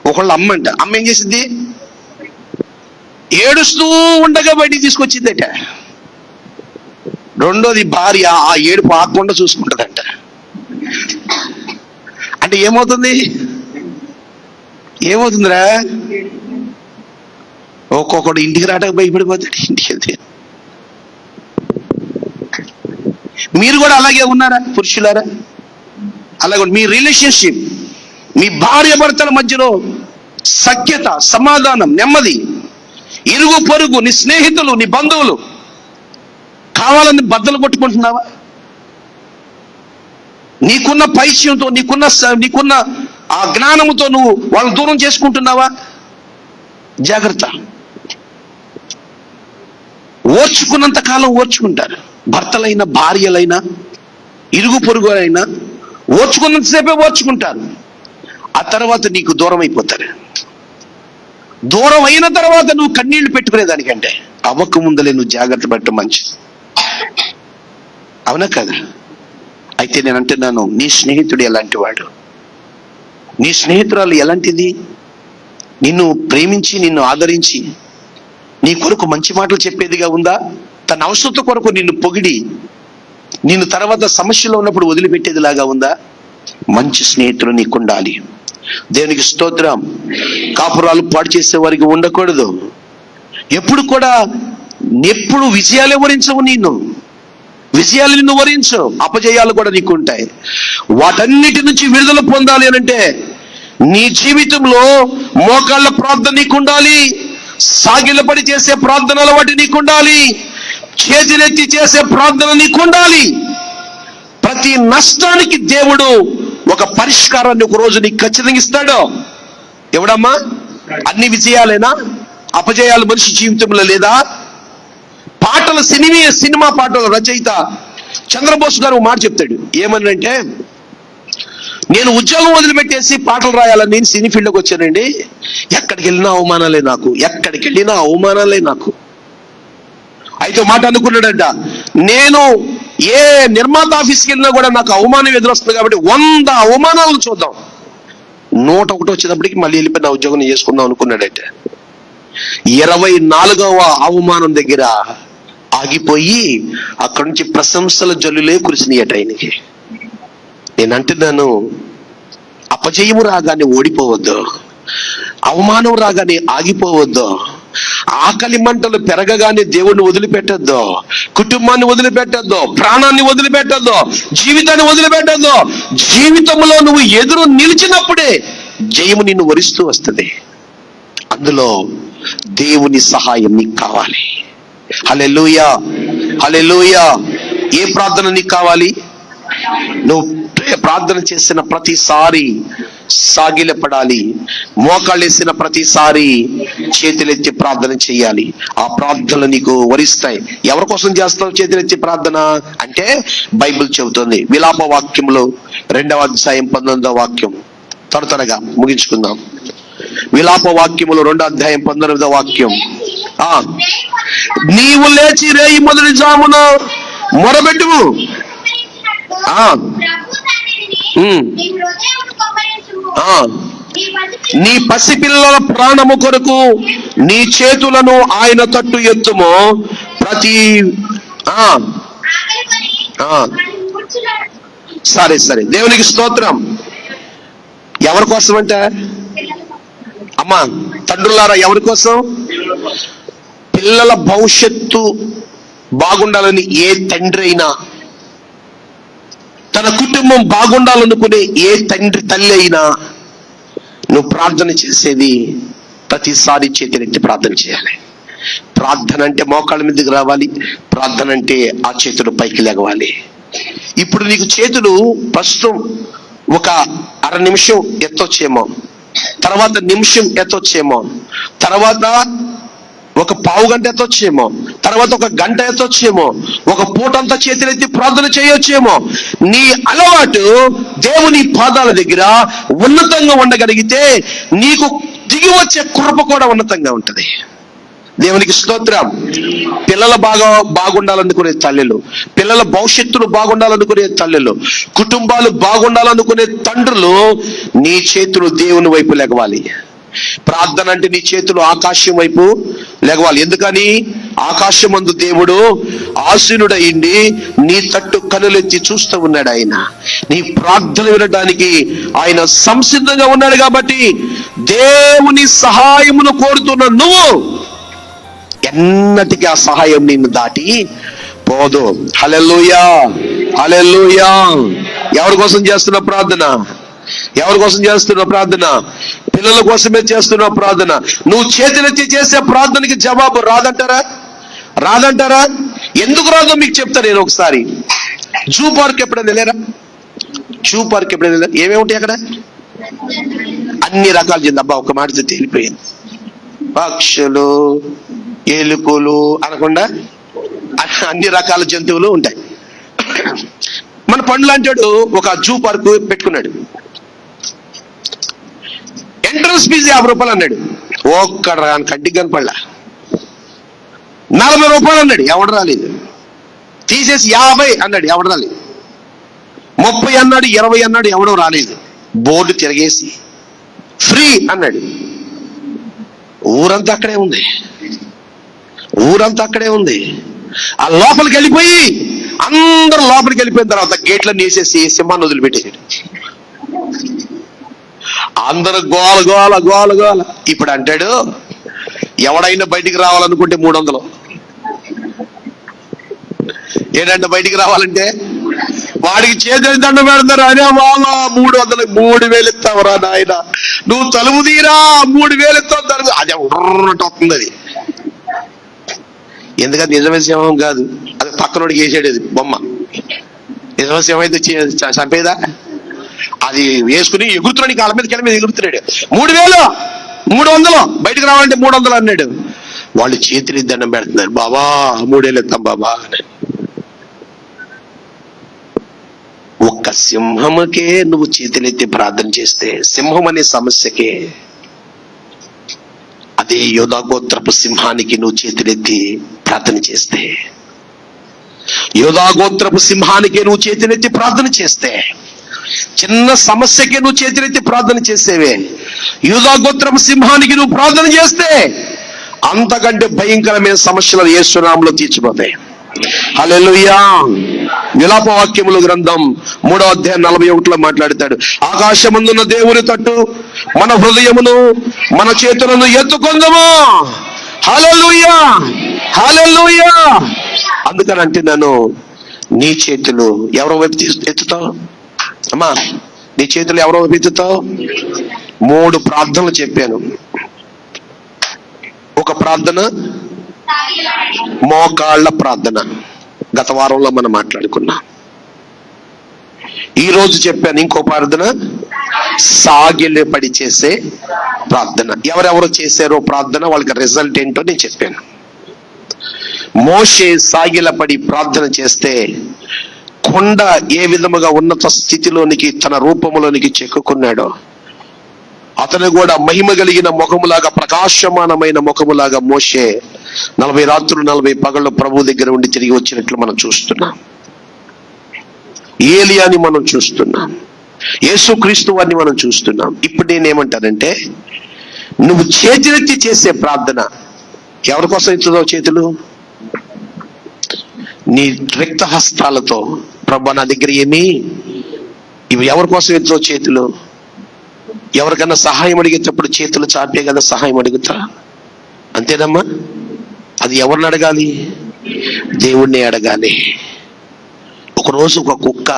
S1: ఒకళ్ళు అమ్మ అంట. అమ్మ ఏం చేసింది, ఏడుస్తూ ఉండగా బయటికి తీసుకొచ్చిందట. రెండోది భార్య ఆ ఏడుపు ఆకుండా చూసుకుంటుందంట. అంటే ఏమవుతుందిరా, ఒక్కొక్కడు ఇంటికి రావడానికి భయపడిపోతాడు. ఇంటికి మీరు కూడా అలాగే ఉన్నారా పురుషులారా? అలాగే మీ రిలేషన్షిప్, మీ భార్య భర్తల మధ్యలో సఖ్యత, సమాధానం, నెమ్మది, ఇరుగు పొరుగు, నీ స్నేహితులు, నీ బంధువులు కావాలని బద్దలు కొట్టుకుంటున్నావా? నీకున్న పైశ్యంతో, నీకున్న ఆ జ్ఞానముతో నువ్వు వాళ్ళు దూరం చేసుకుంటున్నావా? జాగ్రత్త. ఓర్చుకున్నంత కాలం ఓర్చుకుంటారు భర్తలైనా భార్యలైనా ఇరుగు పొరుగులైనా. ఓర్చుకున్నంతసేపే ఓర్చుకుంటారు, ఆ తర్వాత నీకు దూరం అయిపోతారు. దూరం అయిన తర్వాత నువ్వు కన్నీళ్లు పెట్టుకునేదానికంటే అవ్వక ముందలే నువ్వు జాగ్రత్త పడటం మంచిది. అవునా కదా? అయితే నేను అంటున్నాను, నీ స్నేహితుడు ఎలాంటి వాడు, నీ స్నేహితురాలు ఎలాంటిది? నిన్ను ప్రేమించి, నిన్ను ఆదరించి, నీ కొరకు మంచి మాటలు చెప్పేదిగా ఉందా? తన అవసరత కొరకు నిన్ను పొగిడి, నిన్ను తర్వాత సమస్యలో ఉన్నప్పుడు వదిలిపెట్టేదిలాగా ఉందా? మంచి స్నేహితులు నీకుండాలి. దేవునికి స్తోత్రం. కాపురాలు పాడు చేసే వారికి ఉండకూడదు. ఎప్పుడు విజయాలు వరించవు, విజయాలు నిన్ను వరించు, అపజయాలు కూడా నీకు ఉంటాయి. వాటన్నిటి నుంచి విడుదల పొందాలి అనంటే నీ జీవితంలో మోకాళ్ళ ప్రార్థన నీకుండాలి, సాగిలపడి చేసే ప్రార్థన అలవాటు నీకుండాలి, చేతులెత్తి చేసే ప్రార్థన నీకుండాలి. ప్రతి నష్టానికి దేవుడు ఒక పరిష్కారాన్ని ఒక రోజు నీకు ఖచ్చితంగా ఇస్తాడు. ఎవడమ్మా? అన్ని విజయాలేనా? అపజయాలు మనిషి జీవితంలో లేదా? పాటల సినిమా పాటల రచయిత చంద్రబోస్ గారు మాట చెప్తాడు. ఏమనంటే, నేను ఉద్యోగం వదిలిపెట్టేసి పాటలు రాయాలని నేను సినీ ఫీల్డ్లోకి వచ్చానండి. ఎక్కడికి వెళ్ళినా అవమానాలే నాకు. అయితే మాట అనుకున్నాడంట, నేను ఏ నిర్మాత ఆఫీస్కి వెళ్ళినా కూడా నాకు అవమానం ఎదురొస్తుంది కాబట్టి 100 అవమానాలను చూద్దాం, 101 వచ్చేటప్పటికి మళ్ళీ వెళ్ళిపోయి నా ఉద్యోగం చేసుకుందాం అనుకున్నాడైతే 24వ అవమానం దగ్గర ఆగిపోయి అక్కడి నుంచి ప్రశంసల జల్లులే కురిసినాయట ఆయనకి. నేను అంటున్నాను, అపజయము రాగానే ఓడిపోవద్దు, అవమానం రాగానే ఆగిపోవద్దు, ఆకలి మంటలు పెరగగానే దేవుణ్ణి వదిలిపెట్టద్దు, కుటుంబాన్ని వదిలిపెట్టద్దు, ప్రాణాన్ని వదిలిపెట్టద్దు, జీవితాన్ని వదిలిపెట్టద్దు. జీవితంలో నువ్వు ఎదురు నిలిచినప్పుడే జయము నిన్ను వరిస్తూ వస్తుంది. అందులో దేవుని సహాయం నీకు కావాలి. హల్లెలూయా, హల్లెలూయా. ఏ ప్రార్థన నీకు కావాలి? నువ్వు ప్రార్థన చేసిన ప్రతిసారి సాగిలపడాలి, మోకాళ్ళేసిన ప్రతిసారి చేతులెత్తి ప్రార్థన చేయాలి. ఆ ప్రార్థనలు నీకు వరిస్తాయి. ఎవరి కోసం చేస్తావు చేతులెత్తి ప్రార్థన అంటే? బైబిల్ చెబుతుంది విలాప వాక్యములో 2వ అధ్యాయం 19వ వాక్యం. త్వరగా ముగించుకుందాం. విలాప వాక్యములు 2వ అధ్యాయం 19వ వాక్యం. నీవు లేచి రేయి మొదటి జామున మొరబెట్టుము, నీ పసిపిల్లల ప్రాణము కొరకు నీ చేతులను ఆయన తట్టు ఎత్తుము. సరే దేవునికి స్తోత్రం. ఎవరి కోసం అంటే? అమ్మా తండ్రులారా, ఎవరి కోసం? పిల్లల భవిష్యత్తు బాగుండాలని ఏ తండ్రి అయినా, తన కుటుంబం బాగుండాలనుకునే ఏ తండ్రి తల్లి అయినా నువ్వు ప్రార్థన చేసేది ప్రతిసారి చేతులెత్తి ప్రార్థన చేయాలి. ప్రార్థన అంటే మోకాళ్ళ మీదకి రావాలి, ప్రార్థన అంటే ఆ చేతులు పైకి లేగవాలి. ఇప్పుడు నీకు చేతులు ప్రస్తుతం ఒక అర నిమిషం ఎత్తొచ్చేమో, తర్వాత నిమిషం ఎత్తొచ్చేమో, తర్వాత ఒక పావు గంట ఎత్తొచ్చేమో, తర్వాత ఒక గంట ఎత్తొచ్చేమో, ఒక పూటంతా చేతులెత్తి ప్రార్థన చేయొచ్చేమో. నీ అలవాటు దేవుని పాదాల దగ్గర ఉన్నతంగా ఉండగలిగితే నీకు దిగి వచ్చే కృప కూడా ఉన్నతంగా ఉంటది. దేవునికి స్తోత్రం. పిల్లల బాగుండాలనుకునే తల్లులు, పిల్లల భవిష్యత్తులు బాగుండాలనుకునే తల్లులు, కుటుంబాలు బాగుండాలనుకునే తండ్రులు, నీ చేతులు దేవుని వైపు లెగవాలి. ప్రార్థన అంటే నీ చేతులు ఆకాశం వైపు లెగవాలి. ఎందుకని? ఆకాశమందు దేవుడు ఆసీనుడయిండి నీ తట్టు కనులెత్తి చూస్తూ ఉన్నాడు. ఆయన నీ ప్రార్థన వినడానికి ఆయన సంసిద్ధంగా ఉన్నాడు. కాబట్టి దేవుని సహాయమును కోరుతున్న నువ్వు ఎన్నటికీ ఆ సహాయం నిన్ను దాటి పోదు. హల్లెలూయా, హల్లెలూయా. ఎవరి కోసం చేస్తున్న ప్రార్థన? ఎవరి కోసం చేస్తున్న ప్రార్థన? పిల్లల కోసమే చేస్తున్న ప్రార్థన. నువ్వు చేతులెత్తి చేసే ప్రార్థనకి జవాబు రాదంటారా? ఎందుకు రాదో మీకు చెప్తా నేను ఒకసారి. జూ పార్క్ ఎప్పుడైనా వెళ్ళారా? జూ పార్క్ ఎప్పుడైనా వెళ్ళారా? ఏమేమి ఉంటాయి అక్కడ? అన్ని రకాల జంతువులు. అబ్బా ఒక మాట తేలిపోయింది. పక్షులు, ఎలుకలు అనకుండా అన్ని రకాల జంతువులు ఉంటాయి. మన పండ్లు అంటాడు ఒక జూ పార్క్ పెట్టుకున్నాడు. ఎంట్రన్స్ ఫీజు 50 రూపాయలు అన్నాడు. ఒక్కడ కంటికి కనపడలా. 40 రూపాయలు అన్నాడు, ఎవడు రాలేదు. తీసేసి 50 అన్నాడు, ఎవడు రాలేదు. 30 అన్నాడు, 20 అన్నాడు, ఎవడో రాలేదు. బోర్డు తిరగేసి ఫ్రీ అన్నాడు. ఊరంతా అక్కడే ఉంది. ఆ లోపలికి వెళ్ళిపోయి అందరూ లోపలికి వెళ్ళిపోయిన తర్వాత గేట్లను వేసేసి సింహాన్ని వదిలిపెట్టేసాడు. అందరూ గోల. ఇప్పుడు అంటాడు ఎవడైనా బయటికి రావాలనుకుంటే 300. ఏంటంటే బయటికి రావాలంటే వాడికి చేతులు దండ పెడతారు. అనే వాళ్ళ 300 3,000 ఇస్తావురా నాయన, నువ్వు తలుపు తీరా 3,000 ఇస్తావు. అదే వస్తుంది. అది ఎందుకంటే నిజమైన సింహం కాదు, అది పక్కనోడికి వేసాడు. అది బొమ్మ. నిజమైన సింహం అయితే చంపేదా? అది వేసుకుని ఎగురుతున్నాడు, కాళ్ళ మీద కింద మీద ఎగురుతున్నాడు. 3,300 బయటకు రావాలంటే 300 అన్నాడు. వాళ్ళు చేతులు దండం పెడుతున్నారు. బాబా 3,000 ఇస్తాం బాబా అని. ఒక్క సింహముకే నువ్వు చేతులెత్తి ప్రార్థన చేస్తే, సింహం అనే సమస్యకే, అదే యోధా గోత్రపు సింహానికి నువ్వు చేతులెత్తి ప్రార్థన చేస్తే యూదా గోత్రపు సింహానికే నువ్వు చేతులెత్తి ప్రార్థన చేస్తే, చిన్న సమస్యకే నువ్వు చేతులెత్తి ప్రార్థన చేసేవే, యూదా గోత్రపు సింహానికి నువ్వు ప్రార్థన చేస్తే అంతకంటే భయంకరమైన సమస్యలు యేసు నామములో తీర్చిపోతాయి. హల్లెలూయా. విలాప వాక్యముల గ్రంథం 3వ అధ్యాయం 41లో మాట్లాడతాడు, ఆకాశమందున్న దేవుని తట్టు మన హృదయమును మన చేతులను ఎత్తుకొందుము. హల్లెలూయా, హల్లెలూయా. అందుకని అంటున్నాను, నీ చేతులు ఎవరో వైపు ఎత్తుతావు అమ్మా? నీ చేతులు ఎవరో వైపు ఎత్తుతావు? 3 ప్రార్థనలు చెప్పాను. ఒక ప్రార్థన మోకాళ్ళ ప్రార్థన, గత వారంలో మనం మాట్లాడుకున్నాం. ఈ రోజు చెప్పాను ఇంకో ప్రార్థన, సాగిలపడి చేసే ప్రార్థన. ఎవరెవరు చేశారో ప్రార్థన, వాళ్ళకి రిజల్ట్ ఏంటో నేను చెప్పాను. మోషే సాగిలపడి ప్రార్థన చేస్తే కొండ ఏ విధముగా ఉన్నత స్థితిలోనికి తన రూపములోనికి చెక్కుకున్నాడో, అతను కూడా మహిమ కలిగిన ముఖములాగా, ప్రకాశమానమైన ముఖములాగా మోషే 40 రాత్రులు 40 పగళ్ళు ప్రభు దగ్గర ఉండి తిరిగి వచ్చినట్లు మనం చూస్తున్నాం. ఏలియాని మనం చూస్తున్నాం, యేసుక్రీస్తు వారిని మనం చూస్తున్నాం. ఇప్పుడు నేనేమంటానంటే, నువ్వు చేతులెత్తి చేసే ప్రార్థన ఎవరి కోసం ఎత్తుతావు? చేతులు నీ రిక్త హస్తాలతో, ప్రభు నా దగ్గర ఏమి, ఇవి ఎవరి కోసం ఎత్తుతావు చేతులు? ఎవరికన్నా సహాయం అడిగేటప్పుడు చేతులు చాపే కదా సహాయం అడుగుతా, అంతేనమ్మా? అది ఎవరిని అడగాలి? దేవుణ్ణి అడగాలి. ఒకరోజు ఒక కుక్క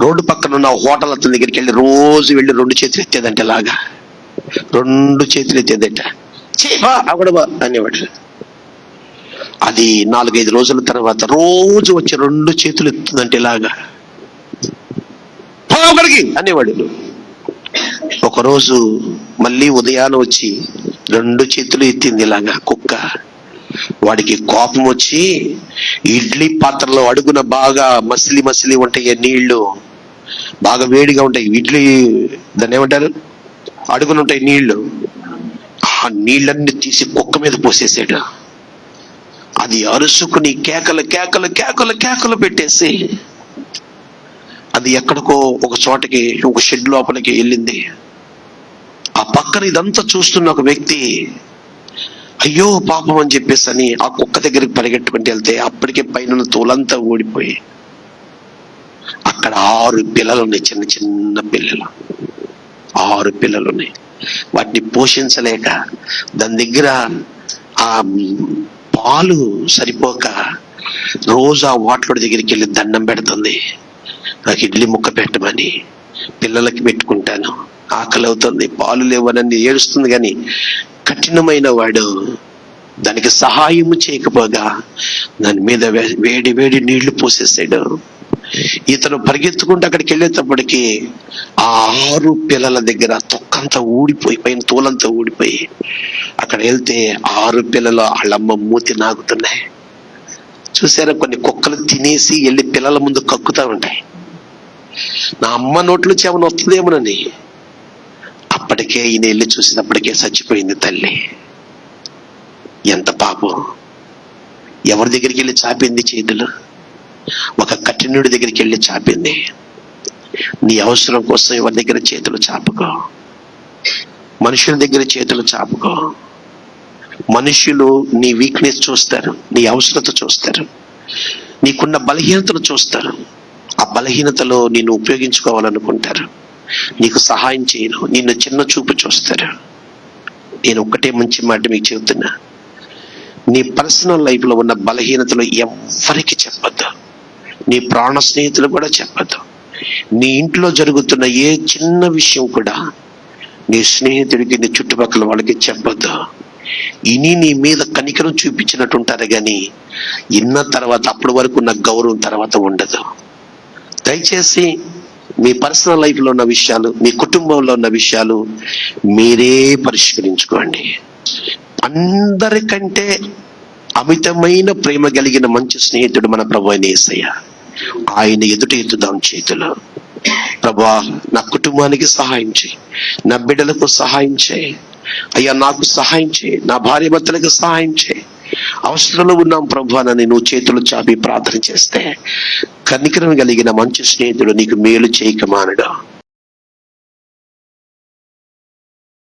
S1: రోడ్డు పక్కన ఉన్న హోటల్ అతని దగ్గరికి వెళ్ళి రోజు వెళ్ళి 2 చేతులు ఎత్తేదంటే, లాగా 2 చేతులు ఎత్తేదట. చేపా అవడవా అనేవాడు. అది 4-5 రోజుల తర్వాత రోజు వచ్చి 2 చేతులు ఎత్తుందంటే, లాగా ఒకడికి అనేవాడు. ఒకరోజు మళ్ళీ ఉదయాన్నే వచ్చి 2 చేతులు ఎత్తింది ఇలాగా కుక్క. వాడికి కోపం వచ్చి, ఇడ్లీ పాత్రలో అడుగున బాగా మసిలి ఉంటాయి నీళ్లు, బాగా వేడిగా ఉంటాయి ఇడ్లీ, దాన్ని ఏమంటారు, అడుగున ఉంటాయి నీళ్లు, ఆ నీళ్ళన్ని తీసి కుక్క మీద పోసేసాడు. అది అరుసుకుని కేకలు పెట్టేసి అది ఎక్కడికో ఒక చోటకి, ఒక షెడ్ లోపలికి వెళ్ళింది. ఆ పక్కన ఇదంతా చూస్తున్న ఒక వ్యక్తి, అయ్యో పాపం అని చెప్పేసి అని ఆ కుక్క దగ్గరికి పరిగెట్టుకుంటూ వెళ్తే అప్పటికే పైన తోలంతా ఊడిపోయి అక్కడ 6 పిల్లలు ఉన్నాయి, చిన్న పిల్లలు 6 పిల్లలు ఉన్నాయి. వాటిని పోషించలేక దాని దగ్గర ఆ పాలు సరిపోక రోజు ఆ వాటర్ దగ్గరికి వెళ్ళి దండం పెడుతుంది, నాకు ఇడ్లీ ముక్క పెట్టమని, పిల్లలకి పెట్టుకుంటాను, ఆకలి అవుతుంది, పాలు లేవనని ఏడుస్తుంది. కానీ కఠినమైన వాడు దానికి సహాయం చేయకపోగా దాని మీద వేడి నీళ్లు పోసేసాడు. ఇతను పరిగెత్తుకుంటూ అక్కడికి వెళ్ళేటప్పటికి ఆ 6 పిల్లల దగ్గర తొక్కంతా ఊడిపోయి, పైన తోలంతా ఊడిపోయి, అక్కడ వెళ్తే 6 పిల్లలు వాళ్ళమ్మ మూతి నాగుతున్నాయి. చూసారా, కొన్ని కుక్కలు తినేసి వెళ్ళి పిల్లల ముందు కక్కుతా ఉంటాయి. నా అమ్మ నోట్లో ఏమైనా వస్తుందేమోనని అప్పటికే ఈయన వెళ్ళి చూసినప్పటికే చచ్చిపోయింది తల్లి. ఎంత పాపం! ఎవరి దగ్గరికి వెళ్ళి చాపింది చేతులు? ఒక కఠినుడి దగ్గరికి వెళ్ళి చాపింది. నీ అవసరం కోసం ఎవరి దగ్గర చేతులు చాపుకో, మనుషుల దగ్గర చేతులు చాపుకో. మనుషులు నీ వీక్నెస్ చూస్తారు, నీ అవసరత చూస్తారు, నీకున్న బలహీనతను చూస్తారు. ఆ బలహీనతలో నిన్ను ఉపయోగించుకోవాలనుకుంటారు, నీకు సహాయం చేయను, నిన్ను చిన్న చూపు చూస్తారు. నేను ఒక్కటే మంచి మాట మీకు చెబుతున్నా, నీ పర్సనల్ లైఫ్ లో ఉన్న బలహీనతలు ఎవ్వరికి చెప్పద్దు, నీ ప్రాణ స్నేహితులు కూడా చెప్పద్దు. నీ ఇంట్లో జరుగుతున్న ఏ చిన్న విషయం కూడా నీ స్నేహితుడికి, నీ చుట్టుపక్కల వాళ్ళకి చెప్పద్దు. ఇని నీ మీద కనికరం చూపించినట్టు ఉంటారు, కానీ ఇన్న తర్వాత అప్పటి వరకు ఉన్న గౌరవం తర్వాత ఉండదు. దయచేసి మీ పర్సనల్ లైఫ్ లో ఉన్న విషయాలు, మీ కుటుంబంలో ఉన్న విషయాలు మీరే పరిష్కరించుకోండి. అందరికంటే అమితమైన ప్రేమ కలిగిన మంచి స్నేహితుడు మన ప్రభువైన యేసయ్య. ఆయన ఎదుట ఎత్తుదాం చేతులు. ప్రభువా, నా కుటుంబానికి సహాయం చేయి, నా బిడ్డలకు సహాయం చేయి అయ్యా, నాకు సహాయం చేయి, నా భార్య భర్తలకు సహాయం చేయి, అవసరంలో ఉన్నాం ప్రభు అని నువ్వు చేతులు చాపి ప్రార్థన చేస్తే, కనికరం కలిగిన మంచి స్నేహితుడు నీకు మేలు చేయక మానడు.